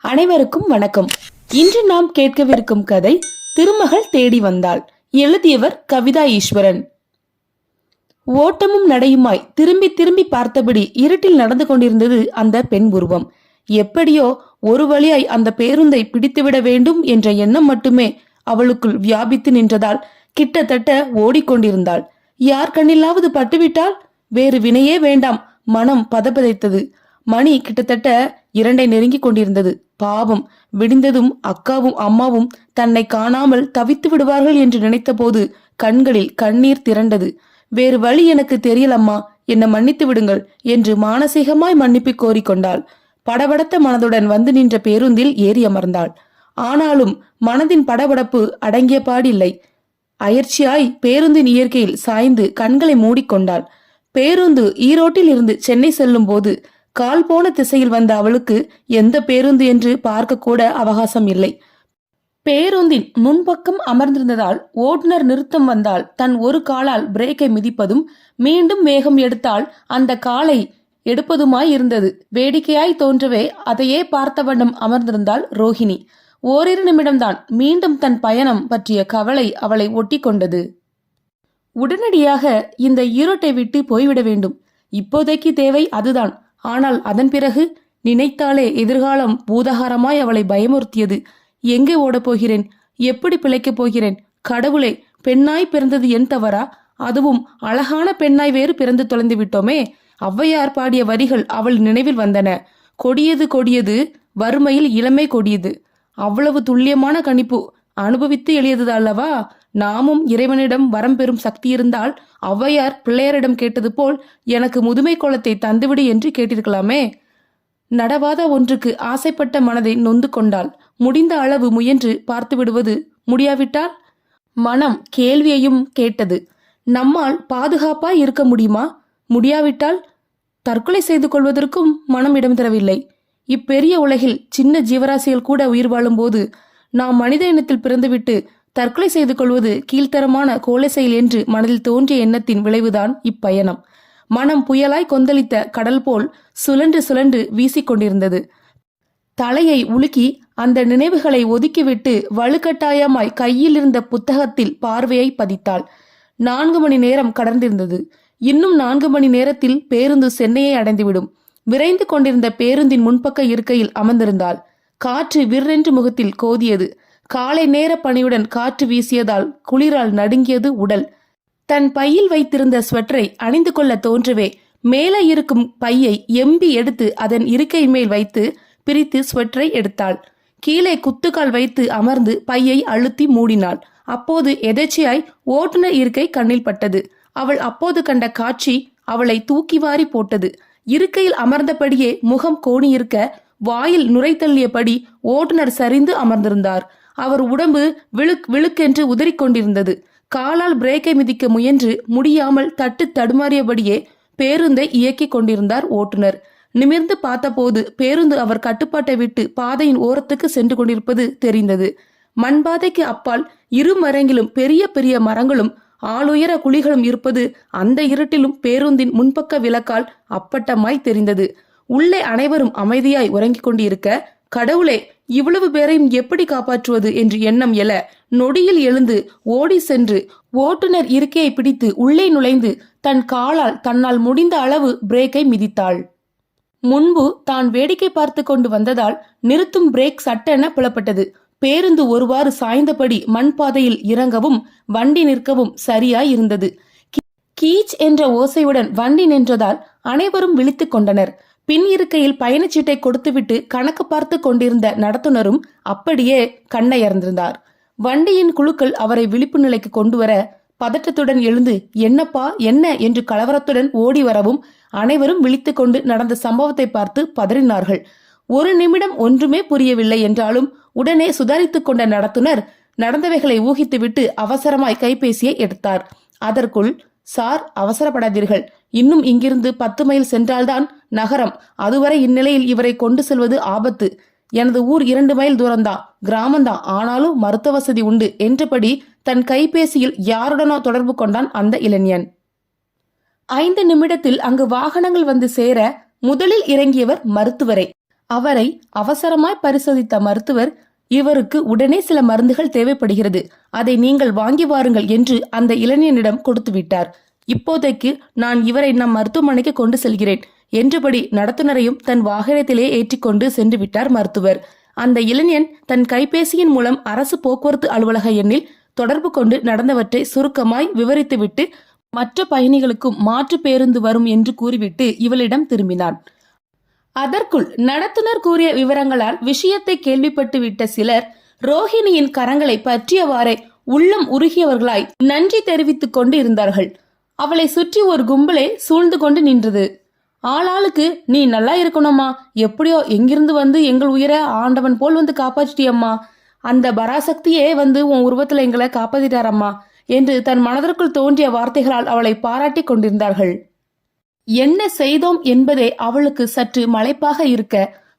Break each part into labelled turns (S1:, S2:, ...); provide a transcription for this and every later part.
S1: அனைவருக்கும் வணக்கம். இன்று நாம் கேட்கவிருக்கும் கதை திருமகள் தேடி வந்தாள். எழுதியவர் கவிதா ஈஸ்வரன். ஓட்டமும் நடையுமாய் திரும்பி திரும்பி பார்த்தபடி இருட்டில் நடந்து கொண்டிருந்தது அந்த பெண் உருவம். எப்படியோ ஒரு வழியாய் அந்த பேருந்தை பிடித்துவிட வேண்டும் என்ற எண்ணம் மட்டுமே அவளுக்குள் வியாபித்து நின்றதால் கிட்டத்தட்ட ஓடிக்கொண்டிருந்தாள். யார் கண்ணிலாவது பட்டுவிட்டால் வேறு வினையே வேண்டாம். மனம் பதபதைத்தது. மணி கிட்டத்தட்ட 2 நெருங்கி கொண்டிருந்தது. பாவம், விடிந்ததும் அக்காவும் அம்மாவும் தன்னை காணாமல் தவித்து விடுவார்கள் என்று நினைத்த போது கண்களில் கண்ணீர் திரண்டது. வேறு வழி எனக்கு தெரியலம்மா, என்னை மன்னித்து விடுங்கள் என்று மானசீகமாய் மன்னிப்பு கோரிக்கொண்டாள். படபடத்த மனதுடன் வந்து நின்ற பேருந்தில் ஏறி அமர்ந்தாள். ஆனாலும் மனதின் படபடப்பு அடங்கிய பாடில்லை. அயற்சியாய் பேருந்தின் இயற்கையில் சாய்ந்து கண்களை மூடிக்கொண்டாள். பேருந்து ஈரோட்டில் இருந்து சென்னை செல்லும் போது கால் போன திசையில் வந்த அவளுக்கு எந்த பேருந்து என்று பார்க்க கூட அவகாசம் இல்லை. பேருந்தின் முன்பக்கம் அமர்ந்திருந்ததால் ஓட்டுநர் நிறுத்தம் வந்தால் தன் ஒரு காலால் பிரேக்கை மிதிப்பதும் மீண்டும் வேகம் எடுத்தால் அந்த காலை எடுப்பதுமாய் இருந்தது. வேடிக்கையாய் தோன்றவே அதையே பார்த்த வண்ணம் அமர்ந்திருந்தாள் ரோஹிணி. ஓரிரு நிமிடம்தான். மீண்டும் தன் பயணம் பற்றிய கவலை அவளை ஒட்டி கொண்டது. உடனடியாக இந்த ஈரோட்டை விட்டு போய்விட வேண்டும். இப்போதைக்கு தேவை அதுதான். ஆனால் அதன் பிறகு நினைத்தாலே எதிர்காலம் பூதகாரமாய் அவளை பயமுறுத்தியது. எங்கே ஓடப் போகிறேன்? எப்படி பிழைக்கப் போகிறேன்? கடவுளே, பெண்ணாய் பிறந்தது என் தவறா? அதுவும் அழகான பெண்ணாய் வேறு பிறந்து தொலைந்து விட்டோமே. ஔவையார் பாடிய வரிகள் அவள் நினைவில் வந்தன. கொடியது கொடியது, வறுமையில் இளமை கொடியது. அவ்வளவு துல்லியமான கணிப்பு. அனுபவித்து எளியது அல்லவா? நாமும் இறைவனிடம் வரம் பெறும் சக்தி இருந்தால் ஔவையார் பிள்ளையரிடம் கேட்டது போல் எனக்கு முதுமை கோலத்தை தந்துவிடு என்று கேட்டிருக்கலாமே. நடவாத ஒன்றுக்கு ஆசைப்பட்ட மனதை நொந்து கொண்டாள். முடிந்த அளவு முயன்று பார்த்து விடுவது. முடியாவிட்டால்? மனம் கேள்வியையும் கேட்டது. நம்மால் பாதுகாப்பாய் இருக்க முடியுமா? முடியாவிட்டால்? தற்கொலை செய்து கொள்வதற்கும் மனம் இடம் தரவில்லை. இப்பெரிய உலகில் சின்ன ஜீவராசிகள் கூட உயிர் வாழும் போது நாம் மனித இனத்தில் பிறந்துவிட்டு தற்கொலை செய்து கொள்வது கீழ்த்தரமான கோலை செயல் என்று மனதில் தோன்றிய எண்ணத்தின் விளைவுதான் இப்பயணம். மனம் புயலாய் கொந்தளித்த கடல் போல் சுழன்று சுழன்று வீசிக்கொண்டிருந்தது. தலையை உலுக்கி அந்த நினைவுகளை ஒதுக்கிவிட்டு வலுக்கட்டாயமாய் கையில் இருந்த புத்தகத்தில் பார்வையை பதித்தாள். 4 மணி நேரம் கடந்திருந்தது. இன்னும் 4 மணி நேரத்தில் பேருந்து சென்னையை அடைந்துவிடும். விரைந்து கொண்டிருந்த பேருந்தின் முன்பக்க இருக்கையில் அமர்ந்திருந்தாள். காற்று விற்றென்று முகத்தில் கோதியது. காலை நேர பனியுடன் காற்று வீசியதால் குளிரால் நடுங்கியது உடல். தன் பையில் வைத்திருந்த ஸ்வெட்டரை அணிந்து கொள்ள தோன்றவே மேலே இருக்கும் பையை எம்பி எடுத்து அதன் இருக்கை மேல் வைத்து பிரித்து ஸ்வெட்டரை எடுத்தாள். கீழே குத்துக்கால் வைத்து அமர்ந்து பையை அழுத்தி மூடினாள். அப்போது எதேச்சையாய் ஓட்டுநர் இருக்கை கண்ணில் பட்டது. அவள் அப்போது கண்ட காட்சி அவளை தூக்கி வாரி போட்டது. இருக்கையில் அமர்ந்தபடியே முகம் கோணியிருக்க வாயில் நுரை தள்ளியபடி ஓட்டுநர் சரிந்து அமர்ந்திருந்தார். அவர் உடம்பு விழுக் விழுக்கென்று உதறிக்கொண்டிருந்தது. காலால் பிரேக்கை மிதிக்க முயன்று முடியாமல் தட்டு தடுமாறியபடியே பேருந்தை இயக்கி கொண்டிருந்தார் ஓட்டுநர். நிமிர்ந்து பார்த்தபோது பேருந்து அவர் கட்டுப்பாட்டை விட்டு பாதையின் ஓரத்துக்கு சென்று கொண்டிருப்பது தெரிந்தது. மண்பாதைக்கு அப்பால் இரு மரங்கிலும் பெரிய பெரிய மரங்களும் ஆளுயர குழிகளும் இருப்பது அந்த இருட்டிலும் பேருந்தின் முன்பக்க விளக்கால் அப்பட்டமாய் தெரிந்தது. உள்ளே அனைவரும் அமைதியாய் உறங்கிக் கொண்டிருக்க, கடவுளே, இவ்வளவு பேரையும் எப்படி காப்பாற்றுவது என்று எண்ணம் எழ நொடியில் எழுந்து ஓடி சென்று ஓட்டுநர் இருக்கையை பிடித்து உள்ளே நுழைந்து தன் காலால் தன்னால் முடிந்த அளவு பிரேக்கை மிதித்தாள். முன்பு தான் வேடிக்கை பார்த்து கொண்டு வந்ததால் நிறுத்தும் பிரேக் சட்டென புலப்பட்டது. பேருந்து ஒருவாறு சாய்ந்தபடி மண் பாதையில் இறங்கவும் வண்டி நிற்கவும் சரியாய் இருந்தது. கீச் என்ற ஓசையுடன் வண்டி நின்றதால் அனைவரும் விழித்துக் கொண்டனர். பின் இருக்கையில் பயணச்சீட்டை கொடுத்துவிட்டு கணக்கு பார்த்து கொண்டிருந்த நடத்துனரும் அப்படியே கண்ணையர்ந்திருந்தார். வண்டியின் குழுக்கள் அவரை விழிப்பு நிலைக்கு கொண்டு வர பதற்றத்துடன் எழுந்து என்னப்பா என்ன என்று கலவரத்துடன் ஓடி வரவும் அனைவரும் விழித்துக் கொண்டு நடந்த சம்பவத்தை பார்த்து பதறினார்கள். ஒரு நிமிடம் ஒன்றுமே புரியவில்லை என்றாலும் உடனே சுதாரித்துக் கொண்ட நடத்துனர் நடந்தவைகளை ஊகித்துவிட்டு அவசரமாய் கைபேசியை எடுத்தார். அதற்குள், சார், அவசரப்படாதீர்கள். இன்னும் இங்கிருந்து 10 மைல் சென்றால்தான் நகரம். அதுவரை இந்நிலையில் இவரை கொண்டு செல்வது ஆபத்து. எனது ஊர் 2 மைல் தூரம்தான், கிராமம்தான். ஆனாலும் மருத்துவ வசதி உண்டு என்றபடி தன் கைபேசியில் யாருடனோ தொடர்பு கொண்டான் அந்த இளைஞன். 5 நிமிடத்தில் அங்கு வாகனங்கள் வந்து சேர முதலில் இறங்கியவர் மருத்துவரே. அவரை அவசரமாய் பரிசோதித்த மருத்துவர், இவருக்கு உடனே சில மருந்துகள் தேவைப்படுகிறது, அதை நீங்கள் வாங்கி வாருங்கள் என்று அந்த இளைஞனிடம் கொடுத்து விட்டார். இப்போதைக்கு நான் இவரை நம் மருத்துவமனைக்கு கொண்டு செல்கிறேன் என்றபடி நடத்துனரையும் தன் வாகனத்திலே ஏற்றிக்கொண்டு சென்று விட்டார் மருத்துவர். அந்த இளைஞன் தன் கைபேசியின் மூலம் அரசு போக்குவரத்து அலுவலக எண்ணில் தொடர்பு கொண்டு நடந்தவற்றை சுருக்கமாய் விவரித்துவிட்டு மற்ற பயணிகளுக்கும் மாற்று பேருந்து வரும் என்று கூறிவிட்டு இவளிடம் திரும்பினான். அதற்குள் நடத்துனர் கூறிய விவரங்களால் விஷயத்தை கேள்விப்பட்டு விட்ட சிலர் ரோஹிணியின் கரங்களை பற்றியவாறே உள்ளம் உருகியவர்களாய் நன்றி தெரிவித்துக் கொண்டு இருந்தார்கள். அவளை சுற்றி ஒரு கும்பலே சூழ்ந்து கொண்டு நின்றது. ஆளாளுக்கு, நீ நல்லா இருக்கணும்மா, எப்படியோ எங்கிருந்து வந்து எங்கள் உயிரை ஆண்டவன் போல் வந்து காப்பாற்றிட்டியம்மா, அந்த பராசக்தியே வந்து உன் உருவத்துல எங்களை காப்பாத்திட்டாரம்மா என்று தன் மனதிற்குள் தோன்றிய வார்த்தைகளால் அவளை பாராட்டி கொண்டிருந்தார்கள். என்ன செய்தோம் என்பதே அவளுக்கு சற்று மலைப்பாக இருக்க,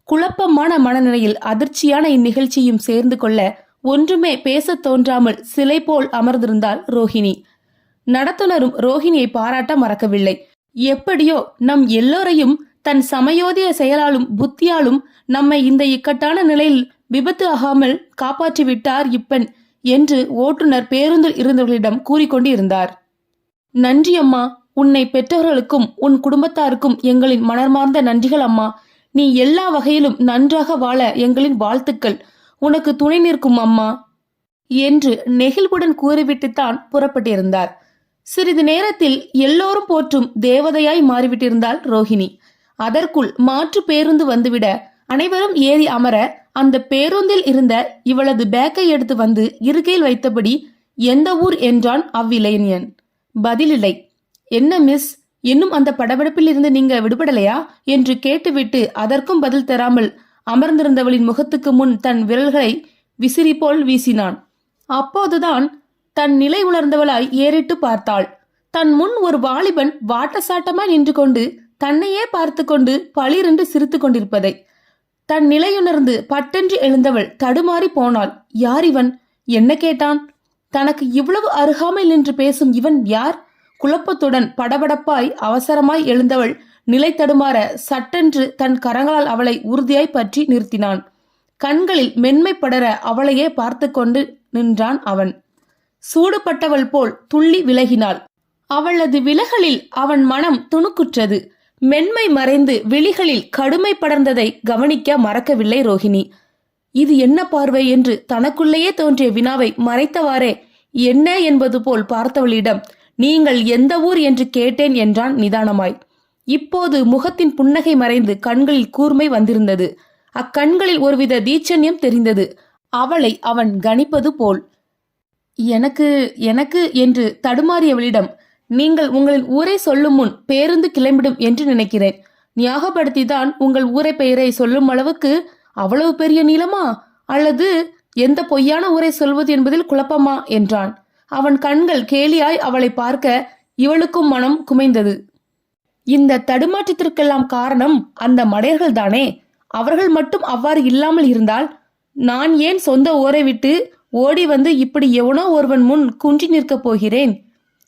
S1: குழப்பமான மனநிலையில் அதிர்ச்சியான இந்நிகழ்ச்சியும் சேர்ந்து கொள்ள ஒன்றுமே பேசத் தோன்றாமல் சிலை போல் அமர்ந்திருந்தாள் ரோஹிணி. நடத்துனரும் ரோஹிணியை பாராட்ட மறக்கவில்லை. எப்படியோ நம் எல்லோரையும் தன் சமயோதய செயலாலும் புத்தியாலும் நம்மை இந்த இக்கட்டான நிலையில் விபத்து ஆகாமல் காப்பாற்றிவிட்டார் இப்பெண் என்று ஓட்டுநர் பேருந்தில் இருந்தவர்களிடம் கூறிக்கொண்டு இருந்தார். நன்றி அம்மா, உன்னை பெற்றவர்களுக்கும் உன் குடும்பத்தாருக்கும் எங்களின் மனமார்ந்த நன்றிகள் அம்மா. நீ எல்லா வகையிலும் நன்றாக வாழ எங்களின் வாழ்த்துக்கள். உனக்கு துணை நிற்கும் அம்மா என்று நெகிழ்வுடன் கூறிவிட்டுத்தான் புறப்பட்டிருந்தார். சிறிது நேரத்தில் எல்லோரும் போற்றும் தேவதையாய் மாறிவிட்டிருந்தாள் ரோஹிணி. அதற்குள் மாற்று பேருந்து வந்துவிட அனைவரும் ஏறி அமர அந்த பேருந்தில் இருந்த இவளது பேக்கை எடுத்து வந்து இருக்கையில் வைத்தபடி எந்த ஊர் என்றான் அவ்விளைஞன். பதிலில்லை. என்ன மிஸ், இன்னும் அந்த படபடப்பில் இருந்து நீங்க விடுபடலையா என்று கேட்டுவிட்டு அதற்கும் பதில் தராமல் அமர்ந்திருந்தவளின் முகத்துக்கு முன் தன் விரல்களை விசிறி போல் வீசினான். அப்போதுதான் தன் நிலை உணர்ந்தவளாய் ஏறிட்டு பார்த்தாள். தன் முன் ஒரு வாலிபன் வாட்டசாட்டமாய் நின்று கொண்டு தன்னையே பார்த்து கொண்டு பளிரென்று சிரித்து கொண்டிருப்பதை. தன் நிலையுணர்ந்து பட்டென்று எழுந்தவள் தடுமாறி போனாள். யார் இவன்? என்ன கேட்டான்? தனக்கு இவ்வளவு அருகாமையில் நின்று பேசும் இவன் யார்? குழப்பத்துடன் படபடப்பாய் அவசரமாய் எழுந்தவள் நிலை தடுமாற சட்டென்று தன் கரங்களால் அவளை உறுதியாய் பற்றி நிறுத்தினான். கண்களில் மென்மை படர அவளையே பார்த்து கொண்டு நின்றான் அவன். சூடுபட்டவள் போல் துள்ளி விலகினாள். அவளது விலகலில் அவன் மனம் துணுக்குற்றது. மென்மை மறைந்து விழிகளில் கடுமை படர்ந்ததை கவனிக்க மறக்கவில்லை ரோஹிணி. இது என்ன பார்வை என்று தனக்குள்ளேயே தோன்றிய வினாவை மறைத்தவாறே என்ன என்பது போல் பார்த்தவளிடம் நீங்கள் எந்த ஊர் என்று கேட்டேன் என்றான் நிதானமாய். இப்போது முகத்தின் புன்னகை மறைந்து கண்களில் கூர்மை வந்திருந்தது. அக்கண்களில் ஒருவித தீட்சண்யம் தெரிந்தது, அவளை அவன் கணிப்பது போல். எனக்கு எனக்கு என்று தடுமாறியவளிடம், நீங்கள் உங்களின் ஊரை சொல்லும் முன் பேருந்து கிளம்பிடும் என்று நினைக்கிறேன். ஞாபகப்படுத்திதான் உங்கள் ஊரை பெயரை சொல்லும் அளவுக்கு அவ்வளவு பெரிய நீளமா, அல்லது எந்த பொய்யான ஊரை சொல்வது என்பதில் குழப்பமா என்றான். அவன் கண்கள் கேலியாய் அவளை பார்க்க இவளுக்கும் மனம் குமைந்தது. இந்த தடுமாற்றத்திற்கெல்லாம் காரணம் அந்த மடையர்கள் தானே. அவர்கள் மட்டும் அவ்வாறு இல்லாமல் இருந்தால் நான் ஏன் சொந்த ஊரை விட்டு ஓடி வந்து இப்படி எவனோ ஒருவன் முன் குன்றி நிற்கப் போகிறேன்?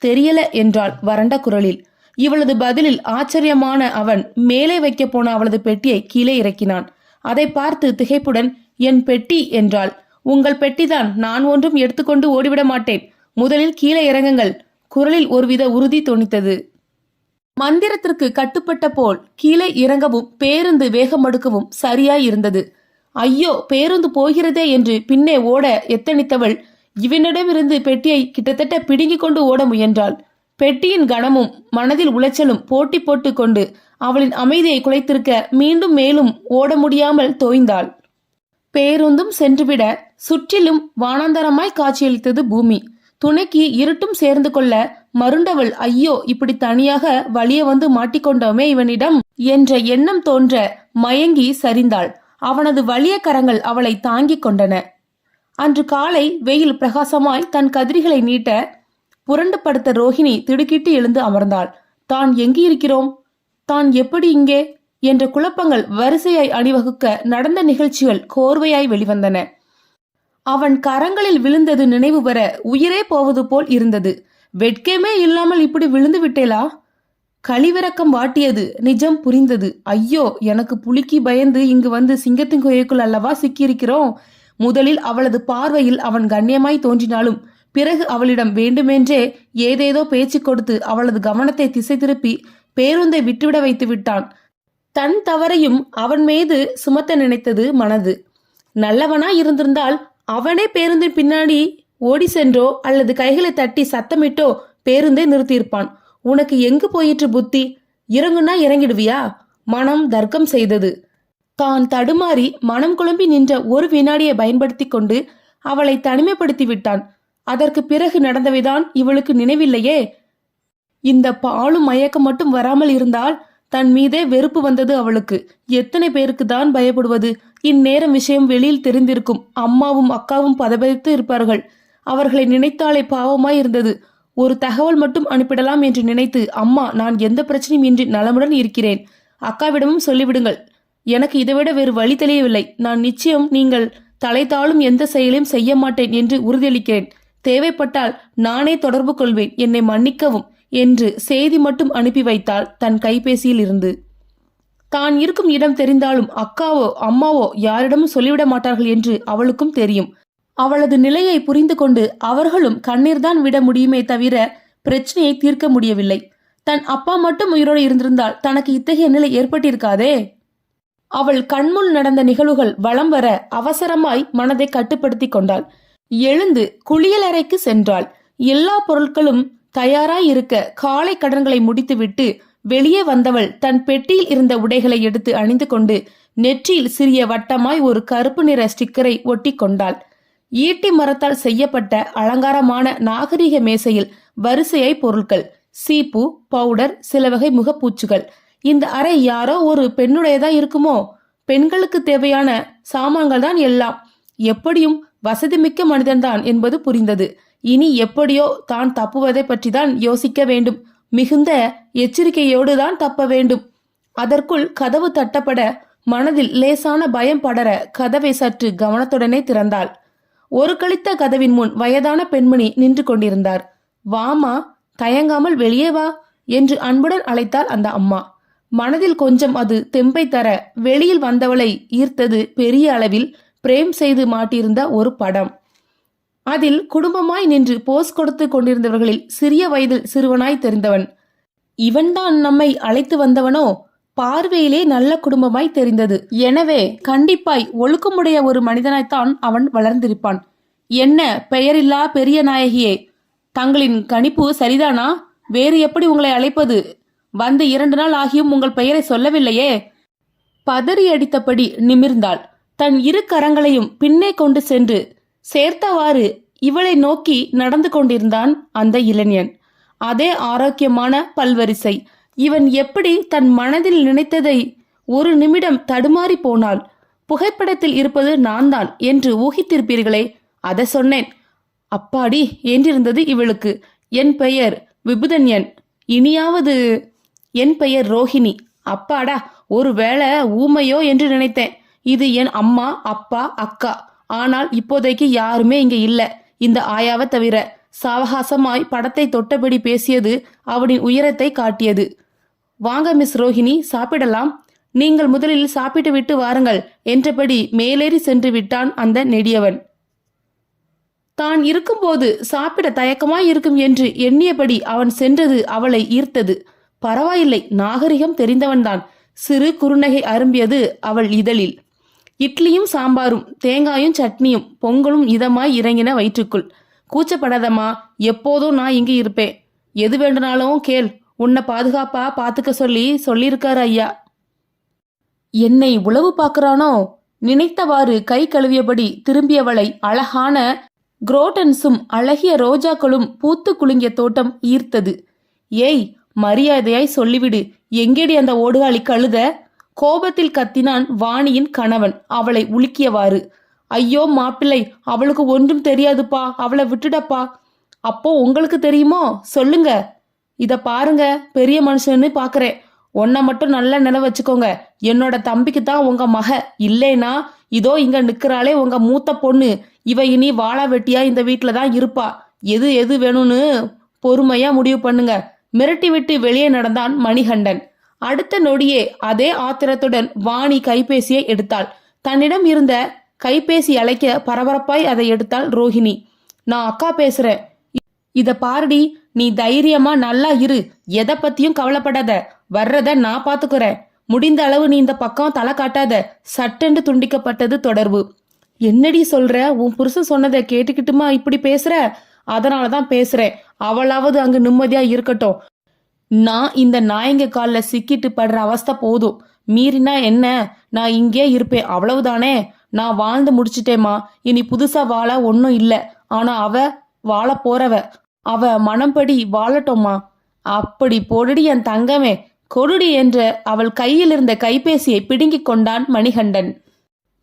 S1: தெரியல என்றாள் வறண்ட குரலில். இவளது பதிலில் ஆச்சரியமான அவன் மேலே வைக்க போன அவளது பெட்டியை கீழே இறக்கினான். அதை பார்த்து திகைப்புடன் என் பெட்டி என்றாள். உங்கள் பெட்டிதான், நான் ஒன்றும் எடுத்துக்கொண்டு ஓடிவிட மாட்டேன். முதலில் கீழே இறங்குங்கள். குரலில் ஒருவித உறுதி தொனித்தது. மந்திரத்திற்கு கட்டுப்பட்ட போல் கீழே இறங்கவும் பேருந்து வேகம் மடுக்கவும் சரியாய் இருந்தது. ஐயோ, பேருந்து போகிறதே என்று பின்னே ஓட எத்தனித்தவள் இவனிடமிருந்து பெட்டியை கிட்டத்தட்ட பிடுங்கிக் கொண்டு ஓட முயன்றாள். பெட்டியின் கனமும் மனதில் உளைச்சலும் போட்டி போட்டு கொண்டு அவளின் அமைதியை குலைத்திருக்க மீண்டும் மேலும் ஓட முடியாமல் தோய்ந்தாள். பேருந்தும் சென்றுவிட சுற்றிலும் வானாந்தரமாய் காட்சியளித்தது பூமி. துணைக்கு இருட்டும் சேர்ந்து கொள்ள மருண்டவள் ஐயோ, இப்படி தனியாக வலிய வந்து மாட்டிக்கொண்டோமே இவனிடம் என்ற எண்ணம் தோன்ற மயங்கி சரிந்தாள். அவனது வலிய கரங்கள் அவளை தாங்கிக் கொண்டன. அன்று காலை வெயில் பிரகாசமாய் தன் கதிரிகளை நீட்ட புரண்டு படுத்த ரோஹிணி திடுக்கிட்டு எழுந்து அமர்ந்தாள். தான் எங்கு இருக்கிறோம்? தான் எப்படி இங்கே என்ற குழப்பங்கள் வரிசையாய் அணிவகுக்க நடந்த நிகழ்ச்சிகள் கோர்வையாய் வெளிவந்தன. அவன் கரங்களில் விழுந்தது நினைவு வர உயிரே போவது போல் இருந்தது. வெட்கமே இல்லாமல் இப்படி விழுந்து விட்டேலா? கழிவிறக்கம் வாட்டியது. நிஜம் புரிந்தது. ஐயோ, எனக்கு புலிக்கு பயந்து இங்கு வந்து சிங்கத்தின் குகைக்குள் அல்லவா சிக்கியிருக்கிறோம். முதலில் அவளது பார்வையில் அவன் கண்ணியமாய் தோன்றினாலும் பிறகு அவளிடம் வேண்டுமென்றே ஏதேதோ பேச்சு கொடுத்து அவளது கவனத்தை திசை திருப்பி பேருந்தை விட்டுவிட வைத்து விட்டான். தன் தவறையும் அவன் மீது சுமத்த நினைத்தது மனது. நல்லவனா இருந்திருந்தால் அவனே பேருந்தின் பின்னாடி ஓடி சென்றோ அல்லது கைகளை தட்டி சத்தமிட்டோ பேருந்தை நிறுத்தியிருப்பான். உனக்கு எங்கு போயிற்று புத்தி? இறங்குனா இறங்கிடுவியா? மனம் தர்க்கம் செய்தது. தான் தடுமாறி மனம் குழம்பி நின்ற ஒரு வினாடியை பயன்படுத்தி கொண்டு அவளை தனிமைப்படுத்தி விட்டான். அதற்கு பிறகு நடந்தவைதான் இவளுக்கு நினைவில்லையே. இந்த பாலும் மயக்கம் மட்டும் வராமல் இருந்தால் தன் மீதே வெறுப்பு வந்தது அவளுக்கு. எத்தனை பேருக்கு தான் பயப்படுவது? இந்நேரம் விஷயம் வெளியில் தெரிந்திருக்கும். அம்மாவும் அக்காவும் பதபதித்து இருப்பார்கள். அவர்களை நினைத்தாலே பாவமாய் இருந்தது. ஒரு தகவல் மட்டும் அனுப்பிடலாம் என்று நினைத்து, அம்மா, நான் எந்த பிரச்சனையும் இன்றி நலமுடன் இருக்கிறேன், அக்காவிடமும் சொல்லிவிடுங்கள், எனக்கு இதைவிட வேறு வழி தெரியவில்லை, நான் நிச்சயம் நீங்கள் தலை தாழும் எந்த செயலையும் செய்ய மாட்டேன் என்று உறுதியளிக்கிறேன், தேவைப்பட்டால் நானே தொடர்பு கொள்வேன், என்னை மன்னிக்கவும் என்று செய்தி மட்டும் அனுப்பி வைத்தாள் தன் கைபேசியில் இருந்து. தான் இருக்கும் இடம் தெரிந்தாலும் அக்காவோ அம்மாவோ யாரிடமும் சொல்லிவிட மாட்டார்கள் என்று அவளுக்கும் தெரியும். அவளது நிலையை புரிந்து கொண்டு அவர்களும் கண்ணீர்தான் விட முடியுமே தவிர பிரச்சனையை தீர்க்க முடியவில்லை. தன் அப்பா மட்டும் உயிரோடு இருந்திருந்தால் தனக்கு இத்தகைய நிலை ஏற்பட்டிருக்காதே. அவள் கண்முள் நடந்த நிகழ்வுகள் வலம் வர அவசரமாய் மனதை கட்டுப்படுத்தி கொண்டாள். எழுந்து குளியலறைக்கு சென்றாள். எல்லா பொருட்களும் தயாராய் இருக்க காலை கடன்களை முடித்துவிட்டு வெளியே வந்தவள் தன் பெட்டியில் இருந்த உடைகளை எடுத்து அணிந்து கொண்டு நெற்றியில் சிறிய வட்டமாய் ஒரு கருப்பு நிற ஸ்டிக்கரை ஒட்டி கொண்டாள். ஈட்டி மரத்தால் செய்யப்பட்ட அலங்காரமான நாகரிக மேசையில் வரிசையாய் பொருட்கள், சீப்பு, பவுடர், சில வகை முகப்பூச்சுகள். இந்த அறை யாரோ ஒரு பெண்ணுடையதா இருக்குமோ? பெண்களுக்கு தேவையான சாமான்கள் தான் எல்லாம். எப்படியும் வசதிமிக்க மனிதன்தான் என்பது புரிந்தது. இனி எப்படியோ தான் தப்புவதை பற்றி தான் யோசிக்க வேண்டும். மிகுந்த எச்சரிக்கையோடு தான் தப்ப வேண்டும். அதற்குள் கதவு தட்டப்பட மனதில் லேசான பயம் படர கதவை சற்று கவனத்துடனே திறந்தாள். ஒரு கழித்த கதவின் முன் வயதான பெண்மணி நின்று கொண்டிருந்தார். வாமா, தயங்காமல் வெளியே வா என்று அன்புடன் அழைத்தாள் அந்த அம்மா. மனதில் கொஞ்சம் அது தெம்பை தர வெளியில் வந்தவளை ஈர்த்தது பெரிய அளவில் பிரேம் செய்து மாட்டியிருந்த ஒரு படம். அதில் குடும்பமாய் நின்று போஸ் கொடுத்து கொண்டிருந்தவர்களில் சிறிய வயதில் சிறுவனாய் தெரிந்தவன். இவன்தான் நம்மை அழைத்து வந்தவனோ? பார்வையிலே நல்ல குடும்பமாய் தெரிந்தது. எனவே கண்டிப்பாய் ஒழுக்கமுடைய ஒரு மனிதனாய்த்தான் அவன் வளர்ந்திருப்பான். என்ன பெயரில்லா பெரிய நாயகியே, தங்களின் கணிப்பு சரிதானா? வேறு எப்படி உங்களை அழைப்பது? வந்து 2 நாள் ஆகியும் உங்கள் பெயரை சொல்லவில்லையே. பதறி அடித்தபடி நிமிர்ந்தாள். தன் 2 கரங்களையும் பின்னே கொண்டு சென்று சேர்த்தவாறு இவளை நோக்கி நடந்து கொண்டிருந்தான் அந்த இளைஞன். அதே ஆரோக்கியமான பல்வரிசை. இவன் எப்படி தன் மனதில் நினைத்ததை ஒரு நிமிடம் தடுமாறி போனாள். புகைப்படத்தில் இருப்பது நான் தான் என்று ஊகித்திருப்பீர்களே, அதை சொன்னேன். அப்பாடி என்றிருந்தது இவளுக்கு. என் பெயர் விபுதன்யன். இனியாவது என் பெயர் ரோஹிணி. அப்பாடா, ஒரு வேளை ஊமையோ என்று நினைத்தேன். இது என் அம்மா, அப்பா, அக்கா. ஆனால் இப்போதைக்கு யாருமே இங்க இல்ல, இந்த ஆயாவை தவிர. சாவகாசமாய் படத்தை தொட்டபடி பேசியது அவனின் உயரத்தை காட்டியது. வாங்க மிஸ் ரோஹிணி, சாப்பிடலாம். நீங்கள் முதலில் சாப்பிட்டு விட்டு வாருங்கள் என்றபடி மேலேறி சென்று விட்டான் அந்த நெடியவன். தான் இருக்கும்போது சாப்பிட தயக்கமாய் இருக்கும் என்று எண்ணியபடி அவன் சென்றது அவளை ஈர்த்தது. பரவாயில்லை, நாகரிகம் தெரிந்தவன்தான். சிறு குறுநகை அரும்பியது அவள் இதழில். இட்லியும் சாம்பாரும் தேங்காயும் சட்னியும் பொங்கலும் இதமாய் இறங்கின வயிற்றுக்குள். கூச்சப்படாதம்மா, எப்போதும் நான் இங்கு இருப்பேன். எது வேண்டுனாலும் கேள். உன்னை பாதுகாப்பா பாத்துக்க சொல்லியிருக்காரு ஐயா. என்னை உளவு பார்க்கறானோ? நினைத்தவாறு கை கழுவியபடி திரும்பியவளை அழகான குரோட்டன்ஸும் அழகிய ரோஜாக்களும் பூத்து குலுங்கிய தோட்டம் ஈர்த்தது. ஏய், மரியாதையாய் சொல்லிவிடு, எங்கேடி அந்த ஓடுகாலி கழுத? கோபத்தில் கத்தினான் வாணியின் கணவன் அவளை உலுக்கியவாறு. ஐயோ மாப்பிள்ளை, அவளுக்கு ஒன்றும் தெரியாதுப்பா, அவளை விட்டுடப்பா. அப்போ உங்களுக்கு தெரியுமோ? சொல்லுங்க. இத பாருங்க, பெரிய மனுஷன்னு பாக்குறேன். உன்னை மட்டும் நல்ல நினைவு வச்சுக்கோங்க. என்னோட தம்பிக்கு தான் உங்க மக. இல்லைனா இதோ இங்க நிக்கிறாளே உங்க மூத்த பொண்ணு, இவ இனி வாழா வெட்டியா இந்த வீட்டுல தான் இருப்பா. எது வேணும்னு பொறுமையா முடிவு பண்ணுங்க. மிரட்டிவிட்டு வெளியே நடந்தான் மணிகண்டன். அடுத்த நொடியே அதே ஆத்திரத்துடன் வாணி கைபேசியை எடுத்தாள். தன்னிடம் இருந்த கைபேசி அழைக்க பரபரப்பாய் அதை எடுத்தாள் ரோஹிணி. நான் அக்கா பேசுறேன். இத பாருடி, நீ தைரியமா நல்லா இரு, எதை பத்தியும் கவலைப்படாத, வர்றத நான் பாத்துக்கிறேன். முடிந்த அளவு நீ இந்த பக்கம் தலை காட்டாத. சட்டென்று துண்டிக்கப்பட்டது தொடர்பு. என்னடி சொல்ற? உன் புருஷன் சொன்னதை கேட்டுக்கிட்டுமா இப்படி பேசுற? அதனாலதான் பேசுறேன், அவளாவது அங்கு நிம்மதியா இருக்கட்டும். நான் இந்த நாயங்க கால்ல சிக்கிட்டு படுற அவஸ்தை போதும். மீறினா என்ன, நான் இங்கே இருப்பேன், அவ்வளவுதானே. நான் வாழ்ந்து முடிச்சிட்டேமா, இனி புதுசா வாழ ஒன்னும் இல்ல. ஆனா அவ வாழ போறவ, அவ மனம்படி வாழட்டோமா. அப்படி போடுடி என் தங்கமே, கொடுடி என்ற அவள் கையில் இருந்த கைபேசியை பிடுங்கிக் கொண்டான் மணிகண்டன்.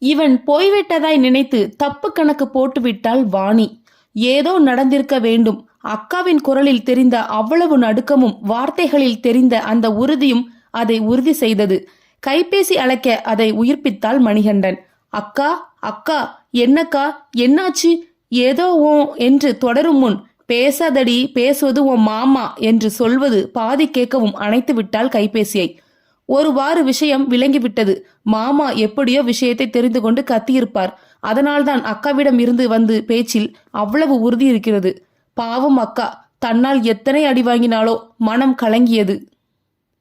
S1: இவன் போய்விட்டதாய் நினைத்து தப்பு கணக்கு போட்டுவிட்டாள் வாணி. ஏதோ நடந்திருக்க வேண்டும். அக்காவின் குரலில் தெரிந்த அவ்வளவு நடுக்கமும் வார்த்தைகளில் தெரிந்த அந்த உறுதியும் அதை உறுதி செய்தது. கைபேசி அழைக்க அதை உயிர்ப்பித்தாள் மணிகண்டன். அக்கா அக்கா, என்னக்கா, என்னாச்சு? ஏதோ ஓ என்று தொடரும் முன், பேசாதடி, பேசுவது உன் மாமா என்று சொல்வது பாதி கேட்கவும் அணைத்து விட்டாள் கைபேசியை. ஒருவாறு விஷயம் விளங்கிவிட்டது. மாமா எப்படியோ விஷயத்தை தெரிந்து கொண்டு கத்தியிருப்பார். அதனால்தான் அக்காவிடம் இருந்து வந்து பேச்சில் அவ்வளவு உறுதி இருக்கிறது. பாவம் அக்கா, தன்னால் எத்தனை அடி வாங்கினாலோ. மனம் கலங்கியது.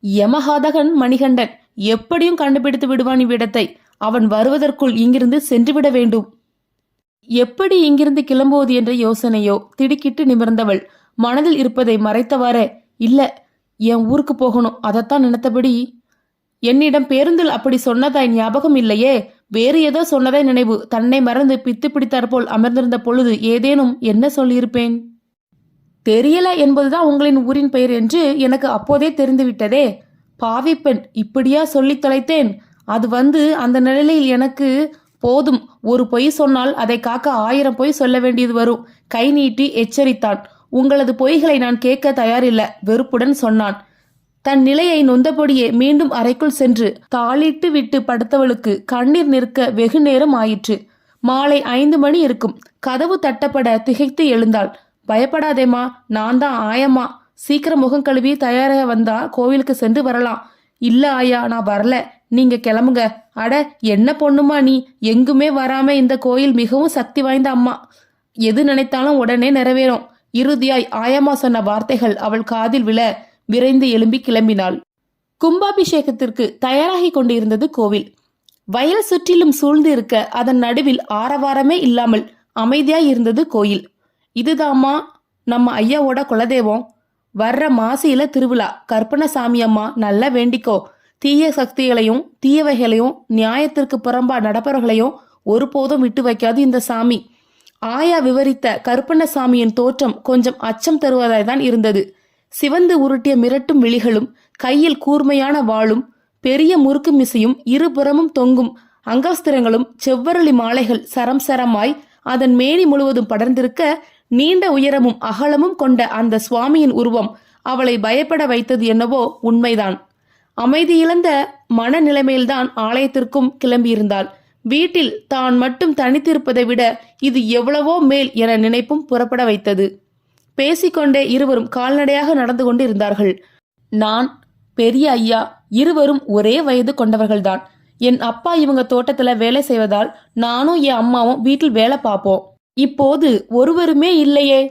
S1: யமகாதகன் மணிகண்டன் எப்படியும் கண்டுபிடித்து விடுவான் இவ்விடத்தை. அவன் வருவதற்குள் இங்கிருந்து சென்றுவிட வேண்டும். எப்படி இங்கிருந்து கிளம்புவது என்ற யோசனையோ திடுக்கிட்டு நிமிர்ந்தவள் மனதில் இருப்பதை மறைத்தவாறே, இல்ல, என் ஊருக்கு போகணும், அதைத்தான் நினைத்தபடி. என்னிடம் பேருந்தில் அப்படி சொன்னதாய் ஞாபகம் இல்லையே, வேறு ஏதோ சொன்னதாய் நினைவு. தன்னை மறந்து பித்து பிடித்தாற்போல் அமர்ந்திருந்த பொழுது ஏதேனும் என்ன சொல்லியிருப்பேன்? தெரியல என்பதுதான் உங்களின் ஊரின் பெயர் என்று எனக்கு அப்போதே தெரிந்துவிட்டதே. பாவிப்பெண், இப்படியா சொல்லி தொலைத்தேன்? அது அந்த நிலையில் எனக்கு போதும். ஒரு பொய் சொன்னால் அதை காக்க 1000 பொய் சொல்ல வேண்டியது வரும். கை நீட்டி எச்சரித்தான். உங்களது பொய்களை நான் கேட்க தயாரில்ல, வெறுப்புடன் சொன்னான். தன் நிலையை நொந்தபடியே மீண்டும் அறைக்குள் சென்று தாளிட்டு விட்டு படுத்தவளுக்கு கண்ணீர் நிற்க வெகு நேரம் ஆயிற்று. மாலை 5 மணி இருக்கும். கதவு தட்டப்பட திகைத்து எழுந்தாள். பயப்படாதேமா, நான் தான் ஆயம்மா. சீக்கிரம் முகம் கழுவி தயாராக வந்தா கோவிலுக்கு சென்று வரலாம். இல்ல ஆயா, நான் வரல, நீங்க கிளம்புங்க. அட என்ன பொண்ணுமா நீ, எங்குமே வராம இந்த கோயில் மிகவும் சக்தி வாய்ந்த அம்மா. எது நினைத்தாலும் உடனே நிறைவேறும். இறுதியாய் ஆயம்மா சொன்ன வார்த்தைகள் அவள் காதில் விழ விரைந்து எழும்பி கிளம்பினாள். கும்பாபிஷேகத்திற்கு தயாராகி கொண்டிருந்தது கோவில். வயல் சுற்றிலும் சூழ்ந்து இருக்க அதன் நடுவில் ஆரவாரமே இல்லாமல் அமைதியாய் இருந்தது கோயில். இதுதாம்மா நம்ம ஐயாவோட குலதெய்வம். வர்ற மாசியில திருவிழா. கற்பனசாமி அம்மா, நல்லா வேண்டிக்கோ. தீய சக்திகளையும் தீயவைகளையும் நியாயத்திற்கு புறம்பா நடப்பவர்களையும் ஒருபோதும் விட்டு வைக்காது இந்த சாமி. ஆயா விவரித்த கற்பனசாமியின் தோற்றம் கொஞ்சம் அச்சம் தருவதாய் தான் இருந்தது. சிவந்து உருட்டிய மிரட்டும் விழிகளும், கையில் கூர்மையான வாளும், பெரிய முறுக்கு மிசையும், இருபுறமும் தொங்கும் அங்கஸ்திரங்களும், செவ்வரளி மாலைகள் சரம் சரமாய் அதன் மேனி முழுவதும் படர்ந்திருக்க, நீண்ட உயரமும் அகலமும் கொண்ட அந்த சுவாமியின் உருவம் அவளை பயப்பட வைத்தது. என்னவோ உண்மைதான். அமைதி இழந்த மனநிலைமையில்தான் ஆலயத்திற்கும் கிளம்பியிருந்தாள். வீட்டில் தான் மட்டும் தனித்திருப்பதை விட இது எவ்வளவோ மேல் என நினைப்பும் புறப்பட வைத்தது. பேசிக்கொண்டே இருவரும் கால்நடையாக நடந்து கொண்டு இருந்தார்கள். நான், பெரிய ஐயா இருவரும் ஒரே வயது கொண்டவர்கள்தான். என் அப்பா இவங்க தோட்டத்துல வேலை செய்வதால் நானும் என் அம்மாவும் வீட்டில் வேலை பார்ப்போம். இப்போது ஒருவருமே இல்லையே.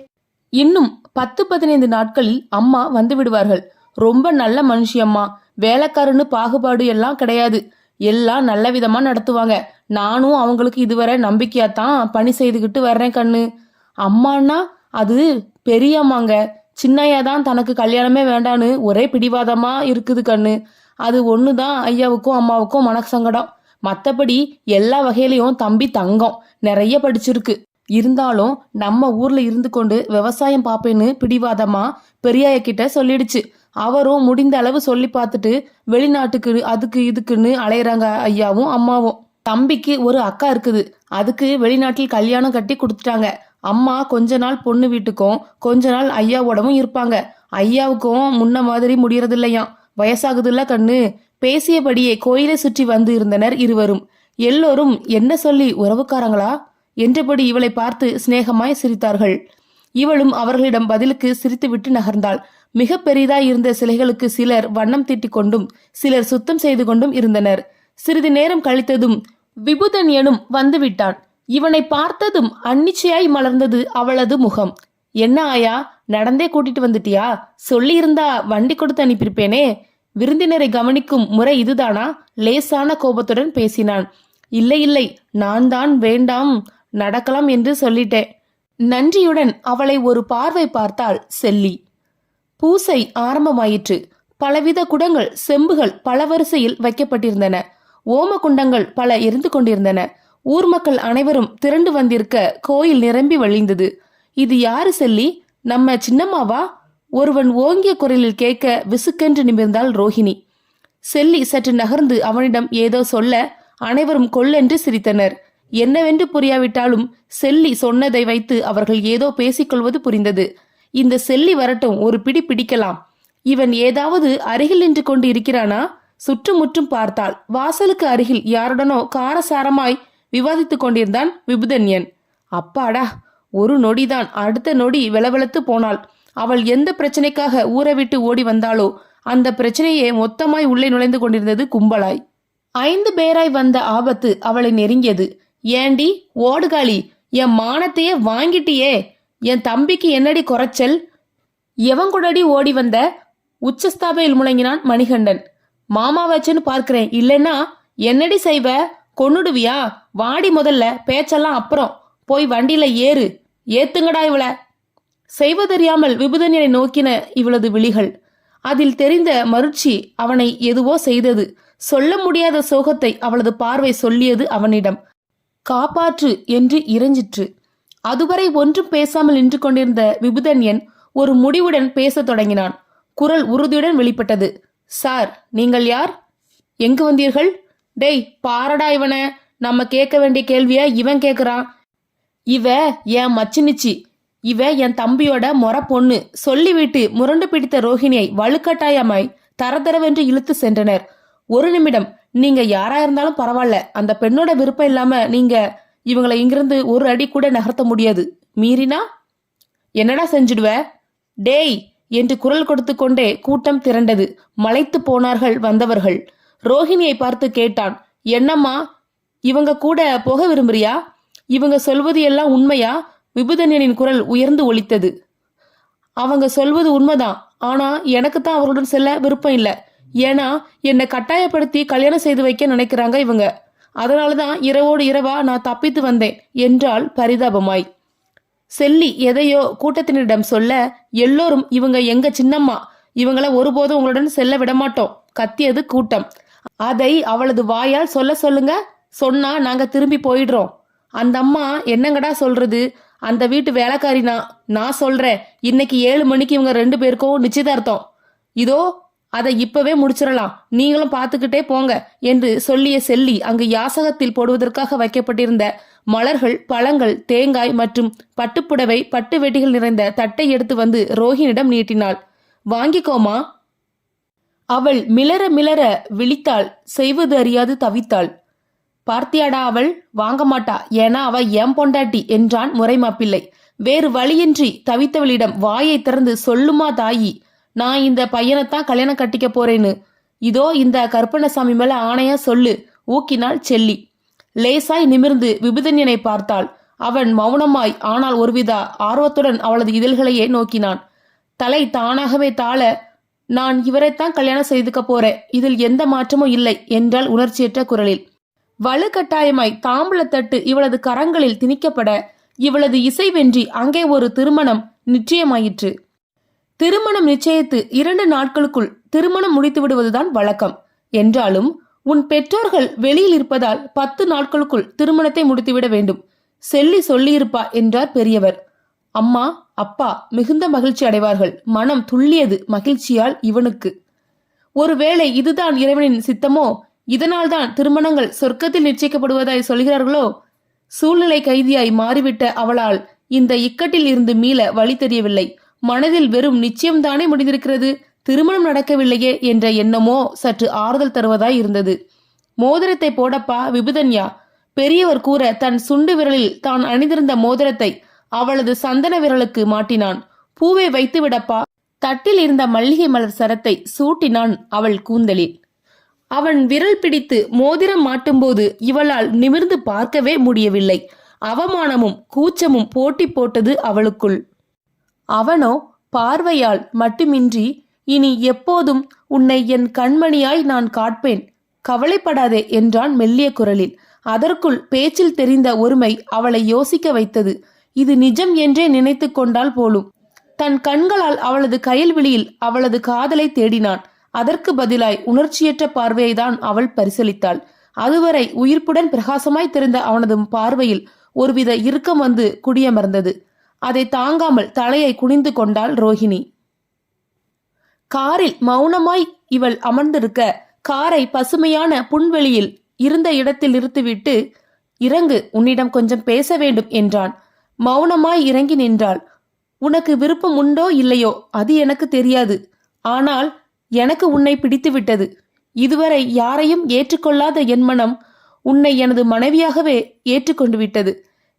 S1: இன்னும் 10-15 நாட்களில் அம்மா வந்து விடுவார்கள். ரொம்ப நல்ல மனுஷியம்மா. வேலைக்காரன்னு பாகுபாடு எல்லாம் கிடையாது. எல்லாம் நல்ல விதமா நடத்துவாங்க. நானும் அவங்களுக்கு இதுவரை நம்பிக்கையாத்தான் பணி செய்துகிட்டு வர்றேன் கண்ணு. அம்மானா அது பெரியம்மாங்க. சின்னையா தான் தனக்கு கல்யாணமே வேண்டான்னு ஒரே பிடிவாதமா இருக்குது கண்ணு. அது ஒண்ணுதான் ஐயாவுக்கும் அம்மாவுக்கும் மனசங்கடம். மத்தபடி எல்லா வகையிலையும் தம்பி தங்கம், நிறைய படிச்சிருக்கு. இருந்தாலும் நம்ம ஊர்ல இருந்து கொண்டு விவசாயம் பாப்பேன்னு பிடிவாதமா பெரியாய கிட்ட சொல்லிடுச்சு. அவரும் முடிந்த அளவு சொல்லி பார்த்துட்டு வெளிநாட்டுக்கு அதுக்கு இதுக்குன்னு அலையறாங்க ஐயாவும் அம்மாவும். தம்பிக்கு ஒரு அக்கா இருக்குது. அதுக்கு வெளிநாட்டில் கல்யாணம் கட்டி கொடுத்துட்டாங்க. அம்மா கொஞ்ச நாள் பொண்ணு வீட்டுக்கும் கொஞ்ச நாள் ஐயாவோடவும் இருப்பாங்க. ஐயாவுக்கும் முன்ன மாதிரி முடியறது இல்லையாம். வயசாகுதுல்ல கண்ணு. பேசியபடியே கோயிலை சுற்றி வந்து இருந்தனர் இருவரும். எல்லோரும் என்ன சொல்லி உறவுக்காரங்களா என்றபடி இவளை பார்த்து சிநேகமாய் சிரித்தார்கள். இவளும் அவர்களிடம் பதிலுக்கு சிரித்துவிட்டு நகர்ந்தாள். மிக பெரிதாய் இருந்த சிலைகளுக்கு சிலர் வண்ணம் தீட்டிக் கொண்டும் சிலர் சுத்தம் செய்து கொண்டும் இருந்தனர். சிறிது நேரம் கழித்ததும் விபுதன்யனும் வந்துவிட்டான். இவனை பார்த்ததும் அன்னிச்சையாய் மலர்ந்தது அவளது முகம். என்ன ஆயா, நடந்தே கூட்டிட்டு வந்துட்டியா? சொல்லி இருந்தா வண்டி கொடுத்து அனுப்பியிருப்பேனே. விருந்தினரை கவனிக்கும் முறை இதுதானா? லேசான கோபத்துடன் பேசினான். இல்லை இல்லை, நான் தான் வேண்டாம், நடக்கலாம் என்று சொல்லிட்டேன். நன்றியுடன் அவளை ஒரு பார்வை பார்த்தாள் செல்லி. பூசை ஆரம்பமாயிற்று. பலவித குடங்கள், செம்புகள் பல வரிசையில் வைக்கப்பட்டிருந்தன. ஓம குண்டங்கள் பல எரிந்து கொண்டிருந்தன. ஊர் மக்கள் அனைவரும் திரண்டு வந்திருக்க கோயில் நிரம்பி வழிந்தது. இது யாரு செல்லி? நம்ம சின்னம்மாவா? ஒருவன் ஓங்கிய குரலில் கேட்க விசுக்கென்று நிமிர்ந்தாள் ரோஹிணி. செல்லி சற்று நகர்ந்து அவனிடம் ஏதோ சொல்ல அனைவரும் கொல்லென்று சிரித்தனர். என்னவென்று புரியாவிட்டாலும் செல்லி சொன்னதை வைத்து அவர்கள் ஏதோ பேசிக்கொள்வது புரிந்தது. இந்த செல்லி வரட்டும், ஒரு பிடி பிடிக்கலாம். இவன் ஏதாவது அருகில் நின்று கொண்டு இருக்கிறானா? சுற்றுமுற்றும் பார்த்தாள். வாசலுக்கு அருகில் யாருடனோ காரசாரமாய் விவாதித்துக் கொண்டிருந்தான் விபுதன்யன். அப்பாடா, ஒரு நொடிதான். அடுத்த நொடி வெளவெளத்து போனாள். அவள் எந்த பிரச்சனைக்காக ஊரை விட்டு ஓடி வந்தாளோ அந்த பிரச்சனையே மொத்தமாய் உள்ளே நுழைந்து கொண்டிருந்தது கும்பலாய். 5 பேராய் வந்த ஆபத்து அவளை நெருங்கியது. ஏண்டி ஓடுகாளி, என் மானத்தையே வாங்கிட்டியே. என் தம்பிக்கு என்னடி குறைச்சல்? எவங்கூடடி ஓடி வந்த? உச்சஸ்தாபையில் முழங்கினான் மணிகண்டன். மாமா வச்சுன்னு பார்க்கிறேன், இல்லைன்னா என்னடி செய்வ? கொன்னுடுவியா? வாடி, முதல்ல பேச்செல்லாம் அப்புறம். போய் வண்டியில ஏறு. ஏத்துங்கடா இவள. செய்வதறியாமல் விபுதன்யனை நோக்கின இவளது விழிகள். அதில் தெரிந்த மருட்சி அவனை எதுவோ செய்தது. சொல்ல முடியாத சோகத்தை அவளது பார்வை சொல்லியது அவனிடம். காப்பாற்று என்று இறைஞ்சிற்று. அதுவரை ஒன்றும் பேசாமல் நின்று கொண்டிருந்த விபுதன்யன் ஒரு முடிவுடன் பேசத் தொடங்கினான். குரல் உறுதியுடன் வெளிப்பட்டது. சார், நீங்கள் யார்? எங்கு வந்தீர்கள்? டேய் பாரடா இவன. நம்ம கேட்க வேண்டிய கேள்விய இவன் கேக்குறான். இவ என் மச்சினிச்சி. இவ என் தம்பியோட மொற பொண்ணு. சொல்லிவிட்டு முரண்டு பிடித்த ரோஹிணியை வலுக்கட்டாயமாய் தரதரவென்று இழுத்து சென்றனர். ஒரு நிமிடம், நீங்க யாரா இருந்தாலும் பரவாயில்ல, அந்த பெண்ணோட விருப்பம் இல்லாம நீங்க இவங்களை இங்கிருந்து ஒரு அடி கூட நகர்த்த முடியாது. மீறினா என்னடா செஞ்சிடுவ? டேய் என்று குரல் கொடுத்து கொண்டே கூட்டம் திரண்டது. மலைத்து போனார்கள் வந்தவர்கள். ரோஹிணியை பார்த்து கேட்டான். என்னம்மா, இவங்க கூட போக விரும்புறியா? இவங்க சொல்வது எல்லாம் உண்மையா? விபுதன்யனின் குரல் உயர்ந்து ஒலித்தது. அவங்க சொல்வது உண்மைதான். ஆனா எனக்குத்தான் அவர்களுடன் செல்ல விருப்பம் இல்லை. ஏன்னா என்னை கட்டாயப்படுத்தி கல்யாணம் செய்து வைக்க நினைக்கிறாங்க இவங்க. அதனாலதான் இரவோடு இரவா நான் தப்பித்து வந்தேன் என்றாள் பரிதாபமாய். செல்லி எதையோ கூட்டத்தினரிடம் சொல்ல எல்லோரும் இவங்க எங்க சின்னம்மா, இவங்கள ஒருபோதும் உங்களுடன் செல்ல விடமாட்டோம் கத்தியது கூட்டம். அதை அவளது வாயால் சொல்ல சொல்லுங்க. சொன்னா நாங்க திரும்பி போயிடுறோம். அந்த அம்மா என்னங்கடா சொல்றது? அந்த வீட்டு வேலைக்காரினா. நான் சொல்றேன், இன்னைக்கு 7 மணிக்கு இவங்க 2 பேருக்கும் நிச்சயதார்த்தம். இதோ அதை இப்பவே முடிச்சிடலாம், நீங்களும் பார்த்துக்கிட்டே போங்க என்று சொல்லிய செல்லி அங்கு யாசகத்தில் போடுவதற்காக வைக்கப்பட்டிருந்த மலர்கள், பழங்கள், தேங்காய் மற்றும் பட்டுப்புடவை, பட்டு வெட்டிகள் நிறைந்த தட்டை எடுத்து வந்து ரோஹிணியிடம் நீட்டினாள். வாங்கிக்கோமா. அவள் மிளற மிளற விழித்தாள். செய்வது அறியாது தவித்தாள். பார்த்தியாடா, அவள் வாங்க மாட்டா, ஏன்னா அவ என் பொண்டாட்டி என்றான் முறைமாப்பிள்ளை. வேறு வழியின்றி தவித்தவளிடம் வாயை திறந்து சொல்லுமா தாயி, நான் இந்த பையனைத்தான் கல்யாணம் கட்டிக்க போறேன்னு. இதோ இந்த கற்பனசாமி மேல ஆணையா சொல்லு, ஊக்கினாள் செல்லி. லேசாய் நிமிர்ந்து விபுதன்யனை பார்த்தாள். அவன் மௌனமாய் ஆனால் ஒருவித ஆர்வத்துடன் அவளது இதழ்களையே நோக்கினான். தலை தானாகவே தாழ, நான் இவரைத்தான் கல்யாணம் செய்துக்க போறேன், இதில் எந்த மாற்றமும் இல்லை என்றாள் உணர்ச்சியற்ற குரலில். வலுக்கட்டாயமாய் தாம்பூலத்தட்டு இவளது கரங்களில் திணிக்கப்பட இவளது இசைவென்றி அங்கே ஒரு திருமணம் நிச்சயமாயிற்று. திருமணம் நிச்சயித்து 2 நாட்களுக்குள் திருமணம் முடித்து விடுவதுதான் வழக்கம். என்றாலும் உன் பெற்றோர்கள் வெளியில் இருப்பதால் 10 நாட்களுக்குள் திருமணத்தை முடித்துவிட வேண்டும். செல்லி சொல்லியிருப்பா என்றார் பெரியவர். அம்மா, அப்பா மிகுந்த மகிழ்ச்சி அடைவார்கள். மனம் துள்ளியது மகிழ்ச்சியால் இவனுக்கு. ஒருவேளை இதுதான் இறைவனின் சித்தமோ? இதனால்தான் திருமணங்கள் சொர்க்கத்தில் நிச்சயிக்கப்படுவதாய் சொல்கிறார்களோ? சூழ்நிலை கைதியாய் மாறிவிட்ட அவளால் இந்த இக்கட்டில் இருந்து மீள வழி தெரியவில்லை. மனதில் வெறும் நிச்சயம்தானே முடிந்திருக்கிறது, திருமணம் நடக்கவில்லையே என்ற எண்ணமோ சற்று ஆறுதல் தருவதாய் இருந்தது. மோதிரத்தை போடப்பா விபுதன்யா. பெரியவர் கூற தன் சுண்டு விரலில் தான் அணிந்திருந்த மோதிரத்தை அவளது சந்தன விரலுக்கு மாட்டினான். பூவை வைத்து விடப்பா. தட்டில் இருந்த மல்லிகை மலர் சரத்தை சூட்டினான் அவள் கூந்தலில். அவன் விரல் பிடித்து மோதிரம் மாட்டும்போது இவளால் நிமிர்ந்து பார்க்கவே முடியவில்லை. அவமானமும் கூச்சமும் போட்டி போட்டது அவளுக்குள். அவனோ பார்வையால் மட்டுமின்றி, இனி எப்போதும் உன்னை என் கண்மணியாய் நான் காட்பேன், கவலைப்படாதே என்றான் மெல்லிய குரலில். அதற்குள் பேச்சில் தெரிந்த ஒருமை அவளை யோசிக்க வைத்தது. இது நிஜம் என்றே நினைத்து கொண்டால் போலும். தன் கண்களால் அவளது கயல்விழியில் அவளது காதலை தேடினான். அதற்கு பதிலாய் உணர்ச்சியற்ற பார்வையை தான் அவள் பரிசீலித்தாள். அதுவரை உயிர்ப்புடன் பிரகாசமாய் தெரிந்த அவனது பார்வையில் ஒருவித இறுக்கம் வந்து குடியமர்ந்தது. அதை தாங்காமல் தலையை குனிந்து கொண்டாள் ரோஹிணி. காரில் மௌனமாய் இவள் அமர்ந்திருக்க, காரை பசுமையான புன்வெளியில் இருந்த இடத்தில் நிறுத்திவிட்டு, இறங்கு, உன்னிடம் கொஞ்சம் பேச வேண்டும் என்றான். மௌனமாய் இறங்கி நின்றாள். உனக்கு விருப்பம் உண்டோ இல்லையோ அது எனக்கு தெரியாது. ஆனால் எனக்கு உன்னை பிடித்துவிட்டது. இதுவரை யாரையும் ஏற்றுக்கொள்ளாத என் மனம் உன்னை எனது மனைவியாகவே ஏற்றுக்கொண்டு விட்டது.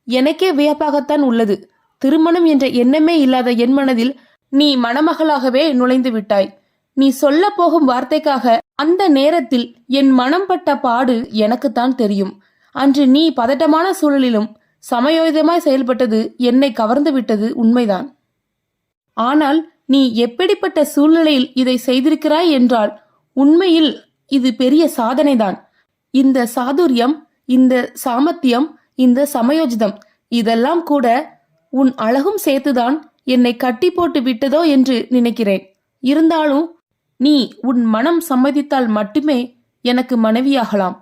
S1: எனக்கே வியப்பாகத்தான் உள்ளது. திருமணம் என்ற எண்ணமே இல்லாத என் மனதில் நீ மணமகளாகவே நுழைந்து விட்டாய். நீ சொல்ல போகும் வார்த்தைக்காக அந்த நேரத்தில் என் மனம் பட்ட பாடு எனக்குத்தான் தெரியும். அன்று நீ பதட்டமான சூழலிலும் சமயோதிதமாய் செயல்பட்டது என்னை கவர்ந்து விட்டது உண்மைதான். ஆனால் நீ எப்படிப்பட்ட சூழ்நிலையில் இதை செய்திருக்கிறாய் என்றால் உண்மையில் இது பெரிய சாதனைதான். இந்த சாதுரியம், இந்த சாமர்த்தியம், இந்த சமயோஜிதம் இதெல்லாம் கூட உன் அழகும் சேர்த்துதான் என்னை கட்டி போட்டு விட்டதோ என்று நினைக்கிறேன். இருந்தாலும் நீ உன் மனம் சம்மதித்தால் மட்டுமே எனக்கு மனைவியாகலாம்.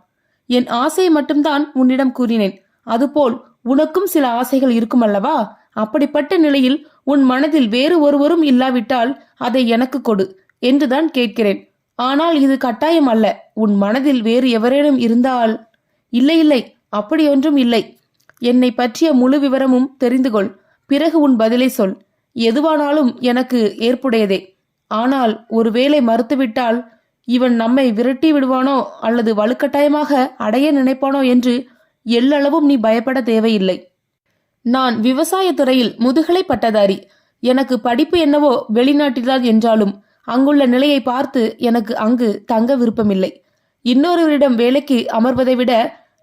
S1: என் ஆசையை மட்டும்தான் உன்னிடம் கூறினேன். அதுபோல் உனக்கும் சில ஆசைகள் இருக்கும் அல்லவா? அப்படிப்பட்ட நிலையில் உன் மனதில் வேறு ஒருவரும் இல்லாவிட்டால் அதை எனக்கு கொடு என்றுதான் கேட்கிறேன். ஆனால் இது கட்டாயம் அல்ல. உன் மனதில் வேறு எவரேனும் இருந்தால்? இல்லை இல்லை, அப்படியொன்றும் இல்லை. என்னை பற்றிய முழு விவரமும் தெரிந்து கொள். பிறகு உன் பதிலை சொல். எதுவானாலும் எனக்கு ஏற்புடையதே. ஆனால் ஒருவேளை மறுத்துவிட்டால் இவன் நம்மை விரட்டி விடுவானோ அல்லது வலுக்கட்டாயமாக அடைய நினைப்பானோ என்று எல்லளவும் நீ பயப்பட தேவையில்லை. நான் விவசாயத்துறையில் முதுகலை பட்டதாரி. எனக்கு படிப்பு என்னவோ வெளிநாட்டில்தான் என்றாலும் அங்குள்ள நிலையை பார்த்து எனக்கு அங்கு தங்க விருப்பமில்லை. இன்னொருவரிடம் வேலைக்கு அமர்வதை விட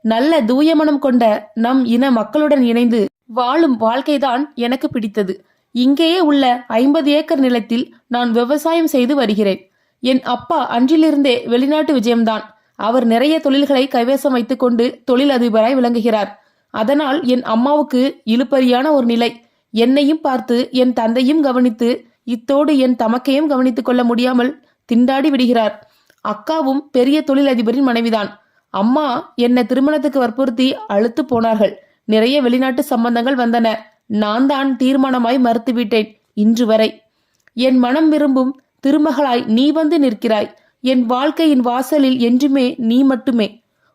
S1: நல்ல தூயமனம் கொண்ட நம் இன மக்களுடன் இணைந்து வாழும் வாழ்க்கைதான் எனக்கு பிடித்தது. இங்கேயே உள்ள 50 ஏக்கர் நிலத்தில் நான் விவசாயம் செய்து வருகிறேன். என் அப்பா அன்றிலிருந்தே வெளிநாட்டு விஜயம்தான். அவர் நிறைய தொழில்களை கைவசம் வைத்துக் கொண்டு தொழிலதிபராய் விளங்குகிறார். அதனால் என் அம்மாவுக்கு இழுபறியான ஒரு நிலை. என்னையும் பார்த்து என் தந்தையும் கவனித்து இத்தோடு என் தமக்கையும் கவனித்துக் கொள்ள முடியாமல் திண்டாடி விடுகிறார். அக்காவும் பெரிய தொழிலதிபரின் மனைவிதான். அம்மா என்னை திருமணத்துக்கு வற்புறுத்தி அழுத்து போனார்கள். நிறைய வெளிநாட்டு சம்பந்தங்கள் வந்தன. நான் தான் தீர்மானமாய் மறுத்துவிட்டேன். இன்று வரை என் மனம் விரும்பும் திருமகளாய் நீ வந்து நிற்கிறாய். என் வாழ்க்கையின் வாசலில் என்றுமே நீ மட்டுமே.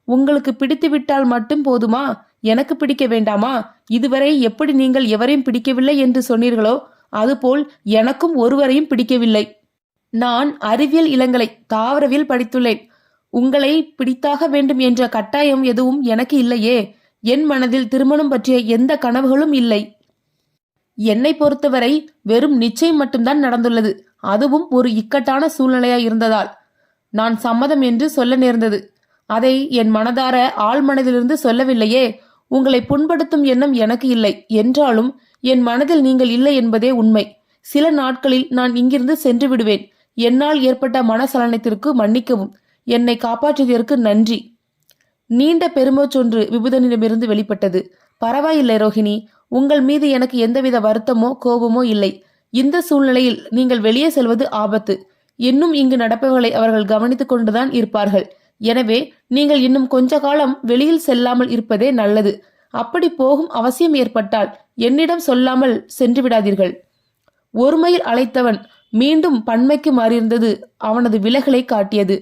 S1: உங்களுக்கு பிடித்துவிட்டால் மட்டும் போதுமா? எனக்கு பிடிக்க வேண்டாமா? இதுவரை எப்படி நீங்கள் எவரையும் பிடிக்கவில்லை என்று சொன்னீர்களோ அதுபோல் எனக்கும் ஒருவரையும் பிடிக்கவில்லை. நான் அறிவியல் இளங்கலை தாவரவியல் படித்துள்ளேன். உங்களை பிடித்தாக வேண்டும் என்ற கட்டாயம் எதுவும் எனக்கு இல்லையே. என் மனதில் திருமணம் பற்றிய எந்த கனவுகளும் இல்லை. என்னை பொறுத்தவரை வெறும் நிச்சயம் மட்டும்தான் நடந்துள்ளது. அதுவும் ஒரு இக்கட்டான சூழ்நிலையாய் இருந்ததால் நான் சம்மதம் என்று சொல்ல நேர்ந்தது. அதை என் மனதார ஆழ் மனதிலிருந்து சொல்லவில்லையே. உங்களை புண்படுத்தும் எண்ணம் எனக்கு இல்லை. என்றாலும் என் மனதில் நீங்கள் இல்லை என்பதே உண்மை. சில நாட்களில் நான் இங்கிருந்து சென்று விடுவேன். என்னால் ஏற்பட்ட மனசலனத்திற்கு மன்னிக்கவும். என்னை காப்பாற்றியதற்கு நன்றி. நீண்ட பெருமூச்சொன்று விபுதனிடமிருந்து வெளிப்பட்டது. பரவாயில்லை ரோஹிணி, உங்கள் மீது எனக்கு எந்தவித வருத்தமோ கோபமோ இல்லை. இந்த சூழ்நிலையில் நீங்கள் வெளியே செல்வது ஆபத்து. இன்னும் இங்கு நடப்பவர்களை அவர்கள் கவனித்துக் கொண்டுதான் இருப்பார்கள். எனவே நீங்கள் இன்னும் கொஞ்ச காலம் வெளியில் செல்லாமல் இருப்பதே நல்லது. அப்படி போகும் அவசியம் ஏற்பட்டால் என்னிடம் சொல்லாமல் சென்று விடாதீர்கள். ஒருமையில் அழைத்தவன் மீண்டும் பன்மைக்கு மாறியிருந்தது அவனது விலகலை காட்டியது.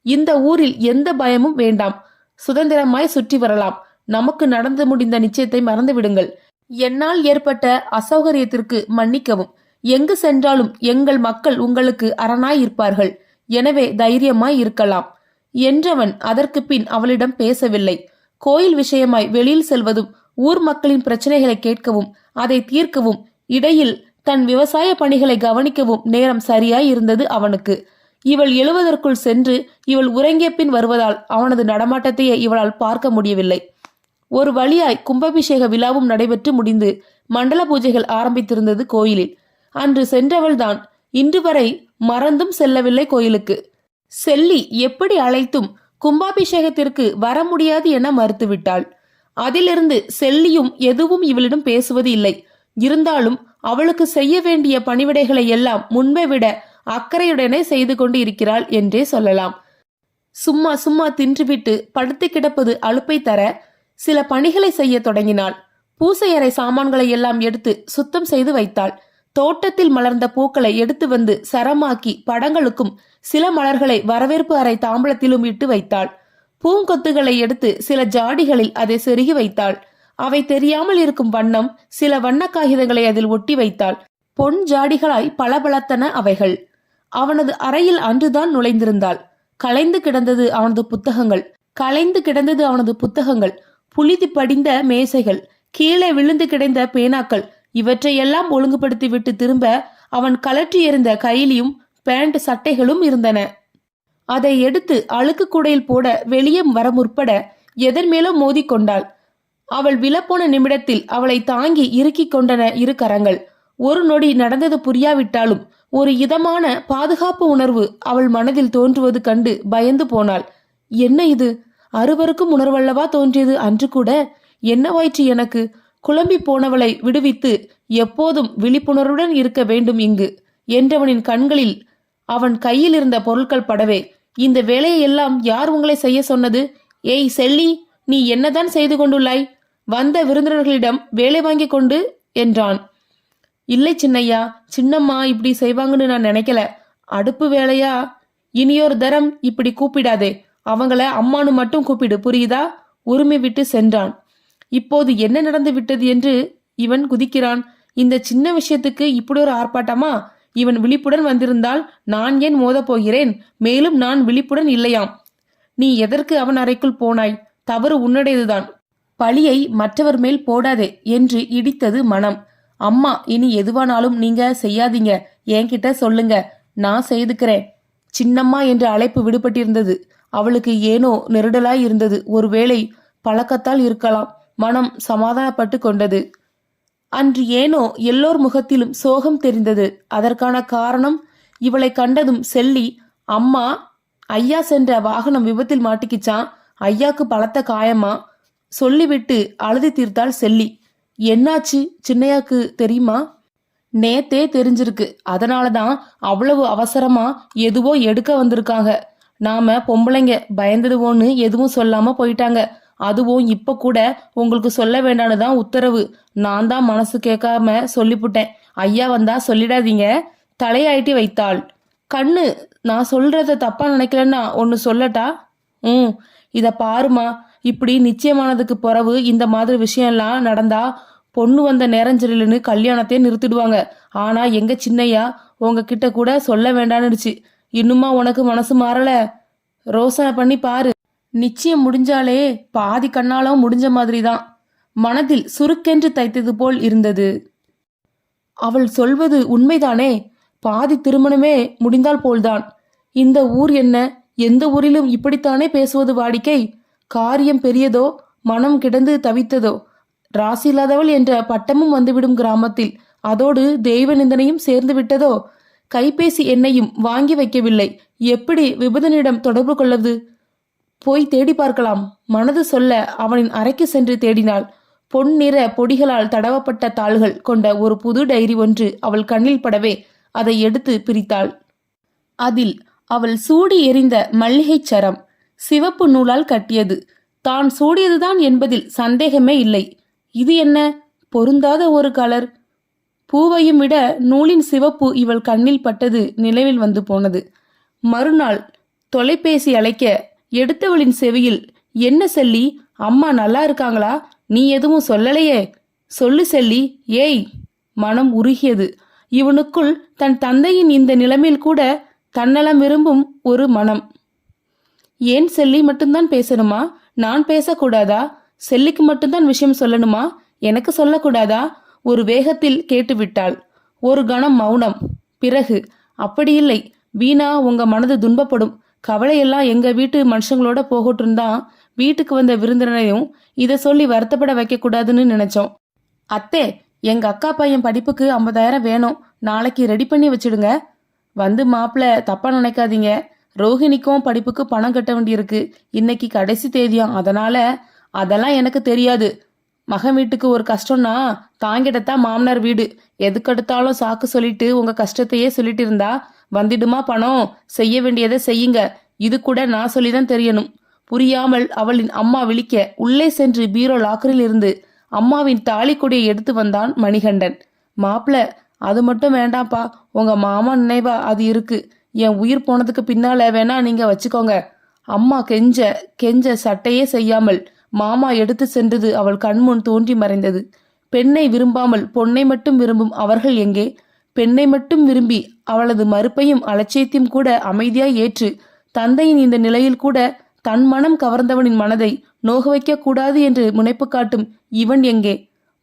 S1: இந்த ஊரில் எந்த பயமும் வேண்டாம். சுதந்திரமாய் சுற்றி வரலாம். நமக்கு நடந்து முடிந்த நிச்சயத்தை மறந்து விடுங்கள். என்னால் ஏற்பட்ட அசௌகரியத்திற்கு மன்னிக்கவும். எங்கு சென்றாலும் எங்கள் மக்கள் உங்களுக்கு அரணாய் இருப்பார்கள். எனவே தைரியமாய் இருக்கலாம் என்றவன் அதற்கு பின் அவளிடம் பேசவில்லை. கோயில் விஷயமாய் வெளியில் செல்வதும் ஊர் மக்களின் பிரச்சனைகளை கேட்கவும் அதை தீர்க்கவும் இடையில் தன் விவசாய பணிகளை கவனிக்கவும் நேரம் சரியாய் இருந்தது அவனுக்கு. இவள் எழுவதற்குள் சென்று இவள் உறங்கிய பின் வருவதால் அவனது நடமாட்டத்தையே இவளால் பார்க்க முடியவில்லை. ஒரு வழியாய் கும்பாபிஷேக விழாவும் நடைபெற்று முடிந்து மண்டல பூஜைகள் ஆரம்பித்திருந்தது கோயிலில். அன்று சென்றவள்தான் இன்று வரை மறந்தும் செல்லவில்லை கோயிலுக்கு. செல்லி எப்படி அழைத்தும் கும்பாபிஷேகத்திற்கு வர முடியாது என மறுத்துவிட்டாள். அதிலிருந்து செல்லியும் எதுவும் இவளிடம் பேசுவது இல்லை. இருந்தாலும் அவளுக்கு செய்ய வேண்டிய பணிவிடைகளை எல்லாம் முன்பை விட அக்கறையுடனே செய்து கொண்டு இருக்கிறாள் என்றே சொல்லலாம். சும்மா சும்மா தின்றுவிட்டு படுத்து கிடப்பது அலுப்பை தர சில பணிகளை செய்ய தொடங்கினாள். பூசையறை சாமான்களை எல்லாம் எடுத்து சுத்தம் செய்து வைத்தாள். தோட்டத்தில் மலர்ந்த பூக்களை எடுத்து வந்து சரமாக்கி படங்களுக்கும் சில மலர்களை வரவேற்பு அறை தாம்பலத்திலும் இட்டு வைத்தாள். பூங்கொத்துகளை எடுத்து சில ஜாடிகளில் அதை செருகி வைத்தாள். அவை தெரியாமல் இருக்கும் வண்ணம் சில வண்ண காகிதங்களை அதில் ஒட்டி வைத்தாள். பொன் ஜாடிகளாய் பளபளத்தன அவைகள். அவனது அறையில் அன்றுதான் நுழைந்திருந்தாள். கலைந்து கிடந்தது அவனது புத்தகங்கள், புழுதி படிந்த மேசைகள், கீழே விழுந்து கிடந்த பேனாக்கள், இவற்றையெல்லாம் ஒழுங்குபடுத்தி விட்டு திரும்ப அவன் கலற்றி எறிந்த கைலியும் பேண்ட் சட்டைகளும் இருந்தன. அதை எடுத்து அழுக்கு கூடையில் போட வெளியே வர முற்பட எதன் மேலும் மோதி கொண்டாள். அவள் விழப்போன நிமிடத்தில் அவளை தாங்கி இறுக்கிக் கொண்டன இரு கரங்கள். ஒரு நொடி நடந்தது புரியாவிட்டாலும் ஒரு இதமான பாதுகாப்பு உணர்வு அவள் மனதில் தோன்றுவது கண்டு பயந்து போனாள். என்ன இது? அருவருக்கும் உணர்வல்லவா தோன்றியது அன்று கூட? என்னவாயிற்று எனக்கு? குழம்பி போனவளை விடுவித்து எப்போதும் விழிப்புணர்வுடன் இருக்க வேண்டும் இங்கு என்றவனின் கண்களில் அவன் கையில் இருந்த பொருட்கள் படவே, இந்த வேலையெல்லாம் யார் உங்களை செய்ய சொன்னது? ஏய் செல்லி, நீ என்னதான் செய்து கொண்டுள்ளாய்? வந்த விருந்தினர்களிடம் வேலை வாங்கி கொண்டு என்றான். இல்லை சின்னையா, சின்னம்மா இப்படி செய்வாங்கன்னு நான் நினைக்கல. அடுப்பு வேலையா? இனியொரு தரம் இப்படி கூப்பிடாதே. அவங்கள அம்மானு மட்டும் கூப்பிடு, புரியுதா? உரிமை விட்டு சென்றான். இப்போது என்ன நடந்து விட்டது என்று இவன் குதிக்கிறான். இந்த சின்ன விஷயத்துக்கு இப்படி ஒரு ஆர்ப்பாட்டமா? இவன் விழிப்புடன் வந்திருந்தால் நான் ஏன் மோதப் போகிறேன்? மேலும் நான் விழிப்புடன் இல்லையாம். நீ எதற்கு அவன் அறைக்குள் போனாய்? தவறு உன்னுடையதுதான். பழியை மற்றவர் மேல் போடாதே என்று இடித்தது மனம். அம்மா, இனி எதுவானாலும் நீங்க செய்யாதீங்க, என்கிட்ட சொல்லுங்க, நான் செய்துக்கிறேன். சின்னம்மா என்ற அழைப்பு விடுபட்டிருந்தது. அவளுக்கு ஏனோ நெருடலாய் இருந்தது. ஒருவேளை பழக்கத்தால் இருக்கலாம். மனம் சமாதானப்பட்டு கொண்டது. அன்று ஏனோ எல்லோர் முகத்திலும் சோகம் தெரிந்தது. அதற்கான காரணம் இவளை கண்டதும் செல்லி, அம்மா, ஐயா சென்ற வாகனம் விபத்தில் மாட்டிக்கிச்சான், ஐயாக்கு பலத்த காயமா சொல்லிவிட்டு அழுதி தீர்த்தாள் செல்லி. என்னாச்சு சின்னையாக்கு தெரியுமா? நேத்தே தெரிஞ்சிருக்கு. அதனாலதான் அவ்வளவு அவசரமா எதுவோ எடுக்க வந்திருக்காங்க. நாம பொம்பளைங்க பயந்துடுவோன்னு எதுவும் சொல்லாம போயிட்டாங்க. அதுவும் இப்ப கூட உங்களுக்கு சொல்ல வேண்டான்னு உத்தரவு. நான் தான் மனசு கேட்காம சொல்லிப்புட்டேன். ஐயா வந்தா சொல்லிடாதீங்க. தலையாயிட்டி வைத்தாள். கண்ணு, நான் சொல்றத தப்பா நினைக்கலன்னா ஒன்னு சொல்லட்டா? இத பாருமா, இப்படி நிச்சயமானதுக்கு பிறகு இந்த மாதிரி விஷயம்லாம் நடந்தா பொண்ணு வந்த நேரஞ்சரிலுன்னு கல்யாணத்தையே நிறுத்திடுவாங்க. ஆனா எங்க சின்னையா உங்ககிட்ட கூட சொல்ல வேண்டான்னுடுச்சு. இன்னுமா உனக்கு மனசு மாறல? ரோசனை பண்ணி பாரு. நிச்சயம் முடிஞ்சாலே பாதி கண்ணாலும் முடிஞ்ச மாதிரிதான். மனதில் சுருக்கென்று தைத்தது போல் இருந்தது. அவள் சொல்வது உண்மைதானே? பாதி திருமணமே முடிந்தால் போல்தான். இந்த ஊர் என்ன, எந்த ஊரிலும் இப்படித்தானே பேசுவது வாடிக்கை. காரியம் பெரியதோ, மனம் கிடந்து தவித்ததோ, ராசி இல்லாதவள் என்ற பட்டமும் வந்துவிடும் கிராமத்தில். அதோடு தெய்வ நிந்தனையும் சேர்ந்து விட்டதோ? கைபேசி எண்ணையும் வாங்கி வைக்கவில்லை. எப்படி விபுதனிடம் தொடர்பு கொள்வது? போய் தேடி பார்க்கலாம். மனது சொல்ல அவனின் அறைக்கு சென்று தேடினாள். பொன் நிற பொடிகளால் தடவப்பட்ட தாள்கள் கொண்ட ஒரு புது டைரி ஒன்று அவள் கண்ணில் படவே அதை எடுத்து பிரித்தாள். அதில் அவள் சூடி எறிந்த மல்லிகைச் சரம் சிவப்பு நூலால் கட்டியது. தான் சூடியதுதான் என்பதில் சந்தேகமே இல்லை. இது என்ன பொருந்தாத ஒரு கலர்? பூவையும் விட நூலின் சிவப்பு இவள் கண்ணில் பட்டது நினைவில் வந்து போனது. மறுநாள் தொலைபேசி அழைக்க எடுத்தவளின் செவியில், என்ன செல்லி, அம்மா நல்லா இருக்காங்களா? நீ எதுவும் சொல்லலையே, சொல்லு செல்லி. ஏய். மனம் உருகியது. இவனுக்குள் தன் தந்தையின் இந்த நிலைமையில் கூட தன்னலம் விரும்பும் ஒரு மனம். ஏன் செல்லி மட்டும்தான் பேசணுமா? நான் பேசக்கூடாதா? செல்லிக்கு மட்டும்தான் விஷயம் சொல்லணுமா? எனக்கு சொல்லக்கூடாதா? ஒரு வேகத்தில் கேட்டுவிட்டாள். ஒரு கணம் மௌனம். பிறகு, அப்படி இல்லை, வீணா உங்க மனது துன்பப்படும். கவலையெல்லாம் எங்க வீட்டு மனுஷங்களோட போகட்டும் தான் வீட்டுக்கு வந்த விருந்தினரையும் இதை சொல்லி வருத்தப்பட வைக்க கூடாதுன்னு நினைச்சோம். அத்தே, எங்க அக்கா பையன் படிப்புக்கு 50,000 வேணும். நாளைக்கு ரெடி பண்ணி வச்சிடுங்க. வந்து மாப்பிள்ள தப்பா நினைக்காதீங்க. ரோஹிணிக்கும் படிப்புக்கு பணம் கட்ட வேண்டியிருக்கு. இன்னைக்கு கடைசி தேதியாம். அதெல்லாம் எனக்கு தெரியாது. மகன் வீட்டுக்கு ஒரு கஷ்டம்னா தாங்கிடத்தான் மாமனார் வீடு. எதுக்கெடுத்தாலும் சாக்கு சொல்லிட்டு உங்க கஷ்டத்தையே சொல்லிட்டு இருந்தா வந்துடுமா பணம்? செய்ய வேண்டியதை செய்யுங்க. இது கூட நான் சொல்லிதான் தெரியணும். புரியாமல் அவளின் அம்மா விழிக்க உள்ளே சென்று பீரோ லாக்கரில் இருந்து அம்மாவின் தாலி கொடியை எடுத்து வந்தான் மணிகண்டன். மாப்பிள்ள, அது மட்டும் வேண்டாம்ப்பா. உங்க மாமா நினைவா அது இருக்கு. என் உயிர் போனதுக்கு பின்னால வேணா நீங்க வச்சுக்கோங்க. அம்மா கெஞ்ச கெஞ்ச சட்டையே செய்யாமல் மாமா எடுத்து சென்றது அவள் கண்முன் தோன்றி மறைந்தது. பெண்ணை விரும்பாமல் பொன்னை மட்டும் விரும்பும் அவர்கள் எங்கே? பெண்ணை மட்டும் விரும்பி அவளது மறுப்பையும் அலட்சியத்தையும் கூட அமைதியாய் ஏற்று தந்தையின் இந்த நிலையில் கூட தன் மனம் கவர்ந்தவனின் மனதை நோக வைக்க கூடாது என்று முனைப்பு காட்டும் இவன் எங்கே?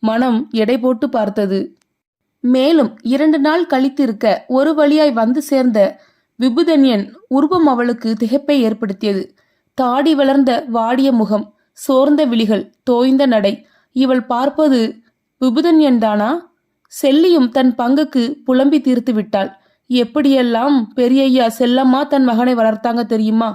S1: மனம் எடை போட்டு பார்த்தது. மேலும் 2 நாள் கழித்திருக்க ஒரு வழியாய் வந்து சேர்ந்த விபுதன்யன் உருவம் அவளுக்கு திகைப்பை ஏற்படுத்தியது. தாடி வளர்ந்த வாடிய முகம், சோர்ந்த விழிகள், தோய்ந்த நடை. இவள் பார்ப்பது விபுதன்யன் தானா? செல்லியும் தன் பங்குக்கு புலம்பி தீர்த்து விட்டாள். எப்படியெல்லாம் பெரியய்யா செல்லம்மா தன் மகனை வளர்த்தாங்க தெரியுமா?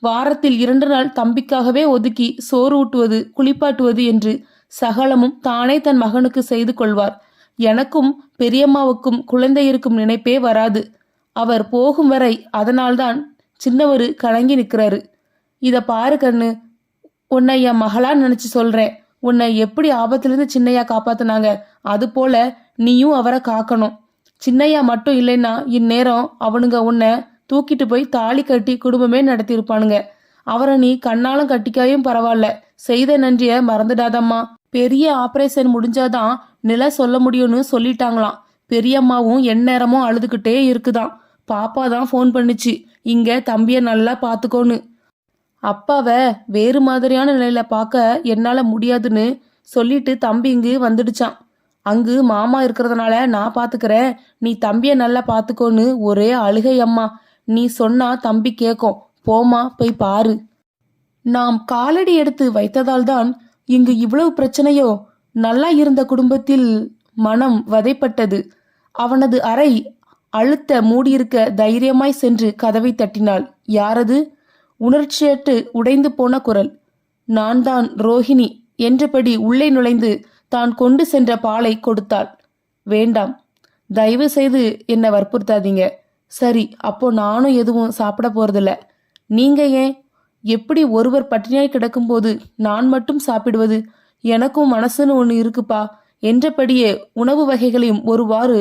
S1: வாரத்தில் 2 நாள் தம்பிக்காகவே ஒதுக்கி சோறு ஊட்டுவது, குளிப்பாட்டுவது என்று சகலமும் தானே தன் மகனுக்கு செய்து கொள்வார். எனக்கும் பெரியம்மாவுக்கும் குழந்தை இருக்கும் நினைப்பே வராது. அவர் போகும் வரை அதனால்தான் சின்னவரு கலங்கி நிற்கிறாரு. இத பாரு கண்ணு, உன்னை என் மகளா நினைச்சு சொல்றேன். உன்னை எப்படி ஆபத்திலிருந்து சின்னையா காப்பாத்தினாங்க, அது போல நீயும் அவரை காக்கணும். சின்னையா மட்டும் இல்லைன்னா இந்நேரம் அவனுங்க உன்னை தூக்கிட்டு போய் தாலி கட்டி குடும்பமே நடத்தியிருப்பானுங்க. அவரை நீ கண்ணாலும் கட்டிக்காயும் பரவாயில்ல, செய்த நன்றிய மறந்துடாதம்மா. பெரிய ஆபரேஷன் முடிஞ்சாதான் நில சொல்ல முடியும்னு சொல்லிட்டாங்களாம். பெரியம்மாவும் எந்நேரமும் அழுதுகிட்டே இருக்குதான். பாப்பா தான் ஃபோன் பண்ணிச்சு, இங்க தம்பிய நல்லா பாத்துக்கோன்னு. அப்பாவை வேறு மாதிரியான நிலையில பார்க்க என்னால முடியாதுன்னு சொல்லிட்டு தம்பி இங்கு வந்துடுச்சான். அங்கு மாமா இருக்கிறதுனால நான் பாத்துக்கிறேன், நீ தம்பிய நல்லா பாத்துக்கோன்னு ஒரே அழுகை அம்மா. நீ சொன்னா தம்பி கேக்கும். போமா, போய் பாரு. நாம் காலடி எடுத்து வைத்ததால் தான் இங்கு இவ்வளவு பிரச்சனையோ? நல்லா இருந்த குடும்பத்தில் மனம் வதைப்பட்டது. அவனது அறை அழுத்த மூடியிருக்க தைரியமாய் சென்று கதவை தட்டினாள். யாரது? உணர்ச்சியற்று உடைந்து போன குரல். நான் தான் ரோஹிணி என்றபடி உள்ளே நுழைந்து தான் கொண்டு சென்ற பாலை கொடுத்தாள். வேண்டாம், தயவு செய்து என்னை வற்புறுத்தாதீங்க. சரி, அப்போ நானும் எதுவும் சாப்பிட போறதில்ல. நீங்க ஏன்? எப்படி ஒருவர் பட்டினியாய் கிடக்கும்போது நான் மட்டும் சாப்பிடுவது? எனக்கும் மனசுன்னு ஒன்று இருக்குப்பா என்றபடியே உணவு வகைகளையும் ஒருவாறு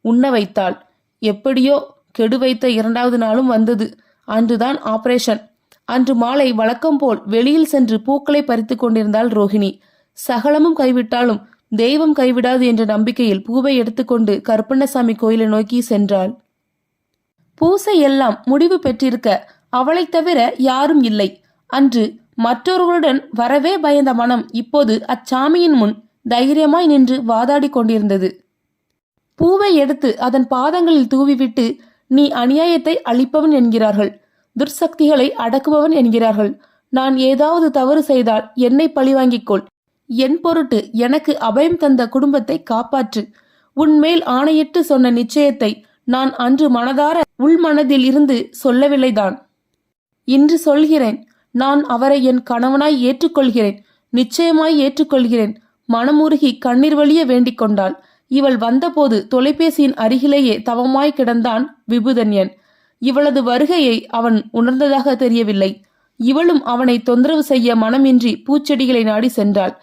S1: உண்ண வைத்தாள். எப்படியோ கெடு வைத்த 2வது நாளும் வந்தது. அன்றுதான் ஆபரேஷன். அன்று மாலை வழக்கம் போல் வெளியில் சென்று பூக்களை பறித்து கொண்டிருந்தாள் ரோஹிணி. சகலமும் கைவிட்டாலும் தெய்வம் கைவிடாது என்ற நம்பிக்கையில் பூவை எடுத்துக்கொண்டு கருப்பண்ணசாமி கோயிலை நோக்கி சென்றாள். பூசை எல்லாம் முடிவு பெற்றிருக்க அவளை தவிர யாரும் இல்லை. அன்று மற்றொருவருடன் வரவே பயந்த மனம் இப்போது அச்சாமியின் முன் தைரியமாய் நின்று வாதாடி கொண்டிருந்தது. பூவை எடுத்து அதன் பாதங்களில் தூவிவிட்டு, நீ அநியாயத்தை அழிப்பவன் என்கிறார்கள், துர்சக்திகளை அடக்குபவன் என்கிறார்கள். நான் ஏதாவது தவறு செய்தால் என்னை பழிவாங்கிக்கொள். என் பொருட்டு எனக்கு அபயம் தந்த குடும்பத்தை காப்பாற்று. உன்மேல் ஆணையிட்டு சொன்ன நிச்சயத்தை நான் அன்று மனதார உள்மனதில் இருந்து சொல்லவில்லைதான். இன்று சொல்கிறேன். நான் அவரை என் கணவனாய் ஏற்றுக்கொள்கிறேன். நிச்சயமாய் ஏற்றுக்கொள்கிறேன். மனமுருகி கண்ணீர் வழிய வேண்டிக் கொண்டாள். இவள் வந்தபோது தொலைபேசியின் அருகிலேயே தவமாய் கிடந்தான் விபுதன்யன். இவளது வருகையை அவன் உணர்ந்ததாக தெரியவில்லை. இவளும் அவனை தொந்தரவு செய்ய மனமின்றி பூச்செடிகளை நாடி சென்றாள்.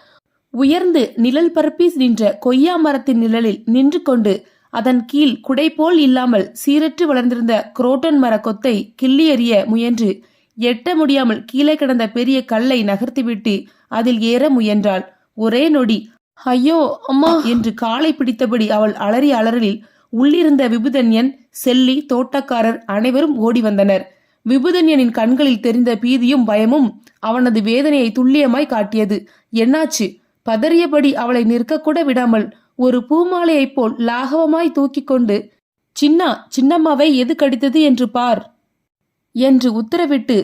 S1: உயர்ந்து நிழல் பரப்பி நின்ற கொய்யா மரத்தின் நிழலில் நின்று கொண்டு அதன் கீழ் குடை போல் இல்லாமல் சீரற்று வளர்ந்திருந்த குரோட்டன் மர கொத்தை கிள்ளி எறிய முயன்று எட்ட முடியாமல் கீழே கிடந்த பெரிய கல்லை நகர்த்திவிட்டு அதில் ஏற முயன்றாள். ஒரே நொடி ஐயோ அம்மா என்று காலை பிடித்தபடி அவள் அலறி அலறலில் உள்ளிருந்த விபுதன்யன், செல்லி, தோட்டக்காரர் அனைவரும் ஓடி வந்தனர். விபுதன்யனின் கண்களில் தெரிந்த பீதியும் பயமும் அவனது வேதனையை துல்லியமாய் காட்டியது. என்னாச்சு? பதறியபடி அவளை நிற்க கூட விடாமல் ஒரு பூமாலையைப் போல் லாகவமாய் தூக்கி கொண்டு, சின்னம்மாவை எது கடித்தது என்று பார் என்று உத்தரவிட்டு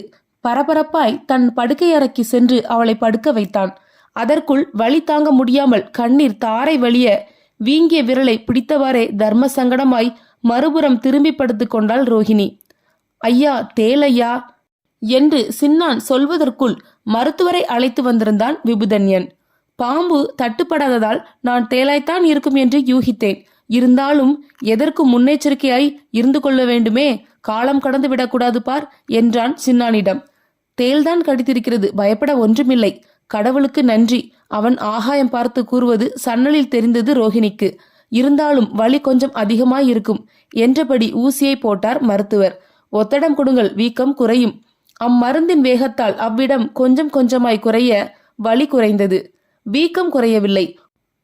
S1: பரபரப்பாய் தன் படுக்கை அறைக்கு சென்று அவளை படுக்க வைத்தான். அதற்குள் வலி தாங்க முடியாமல் கண்ணீர் தாரை வழிய வீங்கிய விரலை பிடித்தவாறே தர்ம சங்கடமாய் மறுபுறம் திரும்பி படுத்துக் கொண்டாள் ரோஹிணி. ஐயா, தேலையா என்று சின்னான் சொல்வதற்குள் மருத்துவரை அழைத்து வந்திருந்தான் விபுதன்யன். பாம்பு தட்டுப்படாததால் நான் தேலாய்த்தான் இருக்கும் என்று யூகித்தேன். இருந்தாலும் எதற்கும் முன்னெச்சரிக்கையாய் இருந்து கொள்ள வேண்டுமே, காலம் கடந்து விடக்கூடாது பார் என்றான் சின்னானிடம். தேல்தான் கடித்திருக்கிறது, பயப்பட ஒன்றுமில்லை. கடவுளுக்கு நன்றி. அவன் ஆகாயம் பார்த்து கூறுவது சன்னலில் தெரிந்தது ரோஹிணிக்கு. இருந்தாலும் வலி கொஞ்சம் அதிகமாய் இருக்கும் என்றபடி ஊசியை போட்டார் மருத்துவர். ஒத்தடம் கொடுங்கள், வீக்கம் குறையும். அம்மருந்தின் வேகத்தால் அவ்விடம் கொஞ்சம் கொஞ்சமாய் குறைய வலி குறைந்தது. வீக்கம் குறையவில்லை.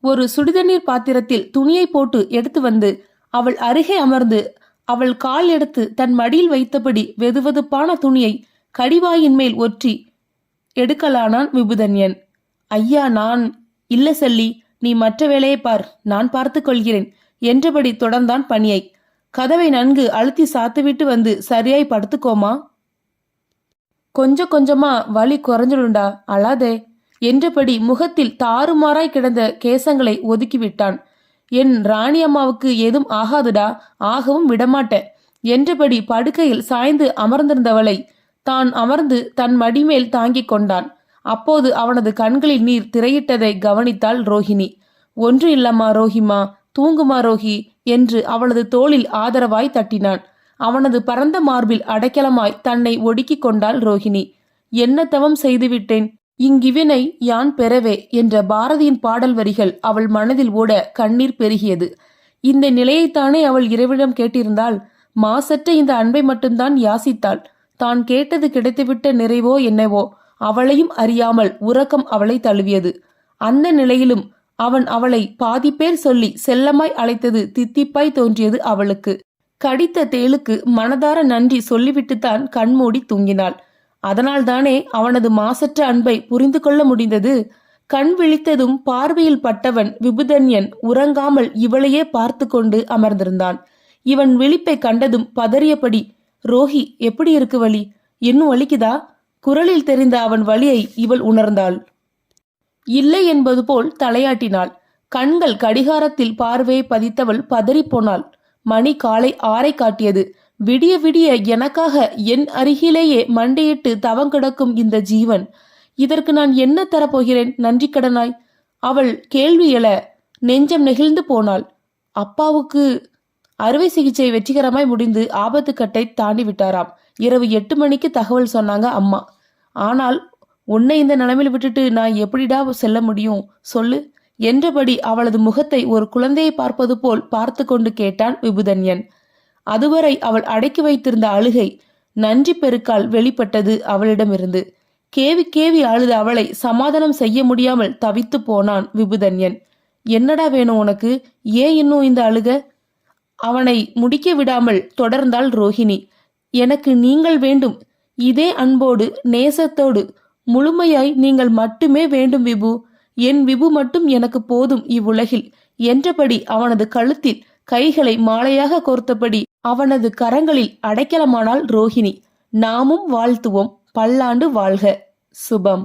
S1: ஒரு சுடுதண்ணீர் பாத்திரத்தில் துணியை போட்டு எடுத்து வந்து அவள் அருகே அமர்ந்து அவள் கால் எடுத்து தன் மடியில் வைத்தபடி வெதுவெதுப்பான துணியை கடிவாயின் மேல் ஒற்றி எடுக்கலானான் விபுதன்யன். ஐயா, நான் இல்ல செல்லி, நீ மற்ற வேலையை பார், நான் பார்த்து கொள்கிறேன் என்றபடி தொடர்ந்தான் பணியை. கதவை நன்கு அழுத்தி சாத்துவிட்டு வந்து சரியாய் படுத்துக்கோமா, கொஞ்சம் கொஞ்சமா வலி குறைஞ்சிடுண்டா, அழாதே என்றபடி முகத்தில் தாறுமாறாய் கிடந்த கேசங்களை ஒதுக்கிவிட்டான். என் ராணி அம்மாவுக்கு ஏதும் ஆகாதுடா, ஆகவும் விடமாட்டேன் என்றபடி படுக்கையில் சாய்ந்து அமர்ந்திருந்தவளை தான் அமர்ந்து தன் மடிமேல் தாங்கிக் கொண்டான். அப்போது அவனது கண்களில் நீர் திரையிட்டதை கவனித்தாள் ரோஹிணி. ஒன்று இல்லம்மா ரோஹிமா, தூங்குமா ரோஹி என்று அவளது தோளில் ஆதரவாய் தட்டினான். அவனது பரந்த மார்பில் அடைக்கலமாய் தன்னை ஒடுக்கிக் கொண்டாள் ரோஹிணி. என்ன தவம் செய்துவிட்டேன், இங்கிவினை யான் பெறவே என்ற பாரதியின் பாடல் வரிகள் அவள் மனதில் ஓட கண்ணீர் பெருகியது. இந்த நிலையைத்தானே அவள் இறைவனிடம் கேட்டிருந்தாள். மாசற்ற இந்த அன்பை மட்டும்தான் யாசித்தாள். தான் கேட்டது கிடைத்துவிட்ட நிறைவோ என்னவோ, அவளையும் அறியாமல் உறக்கம் அவளை தழுவியது. அந்த நிலையிலும் அவன் அவளை பாதிப்பேர் சொல்லி செல்லமாய் அழைத்தது தித்திப்பாய் தோன்றியது அவளுக்கு. கடித்த தேளுக்கு மனதார நன்றி சொல்லிவிட்டுத்தான் கண்மூடி தூங்கினாள். அதனால்தானே அவனது மாசற்ற அன்பை புரிந்து கொள்ள முடிந்தது. கண் விழித்ததும் பார்வையில் பட்டவன் விபுதன்யன் உறங்காமல் இவளையே பார்த்து கொண்டு அமர்ந்திருந்தான். இவன் விழிப்பை கண்டதும் பதறியபடி, ரோஹி, எப்படி இருக்கு வலி, இன்னும் வலிக்குதா? குரலில் தெரிந்த அவன் வலியை இவள் உணர்ந்தாள். இல்லை என்பது போல் தலையாட்டினாள். கண்கள் கடிகாரத்தில் பார்வையை பதித்தவள் பதறிப்போனாள். மணி காலை 6 காட்டியது. விடிய விடிய எனக்காக என் அருகிலேயே மண்டையிட்டு தவங்கிடக்கும் இந்த ஜீவன், இதற்கு நான் என்ன தரப்போகிறேன் நன்றி கடனாய்? அவள் கேள்வி எழ நெஞ்சம் நெகிழ்ந்து போனாள். அப்பாவுக்கு அறுவை சிகிச்சை வெற்றிகரமாய் முடிந்து ஆபத்து கட்டை தாண்டி விட்டாராம். இரவு 8 மணிக்கு தகவல் சொன்னாங்க அம்மா. ஆனால் உன்னை இந்த நிலைமையில் விட்டுட்டு நான் எப்படிடா செல்ல முடியும் சொல்லு என்றபடி அவளது முகத்தை ஒரு குழந்தையை பார்ப்பது போல் பார்த்து கொண்டு கேட்டான் விபுதன்யன். அதுவரை அவள் அடக்கி வைத்திருந்த அழுகை நன்றி பெருக்கால் வெளிப்பட்டது அவளிடமிருந்து. கேவி கேவி அழுத அவளை சமாதானம் செய்ய முடியாமல் தவித்து போனான் விபுதன்யன். என்னடா வேணும் உனக்கு, ஏன் இன்னும் இந்த அழுக? அவனை முடிக்க விடாமல் தொடர்ந்தாள் ரோஹிணி. எனக்கு நீங்கள் வேண்டும், இதே அன்போடு நேசத்தோடு முழுமையாய் நீங்கள் மட்டுமே வேண்டும் விபு. என் விபு மட்டும் எனக்கு போதும் இவ்வுலகில் என்றபடி அவனது கழுத்தில் கைகளை மாலையாக கோர்த்தபடி அவனது கரங்களில் அடைக்கலமானாள் ரோஹிணி. நாமும் வாழ்த்துவோம். பல்லாண்டு வாழ்க. சுபம்.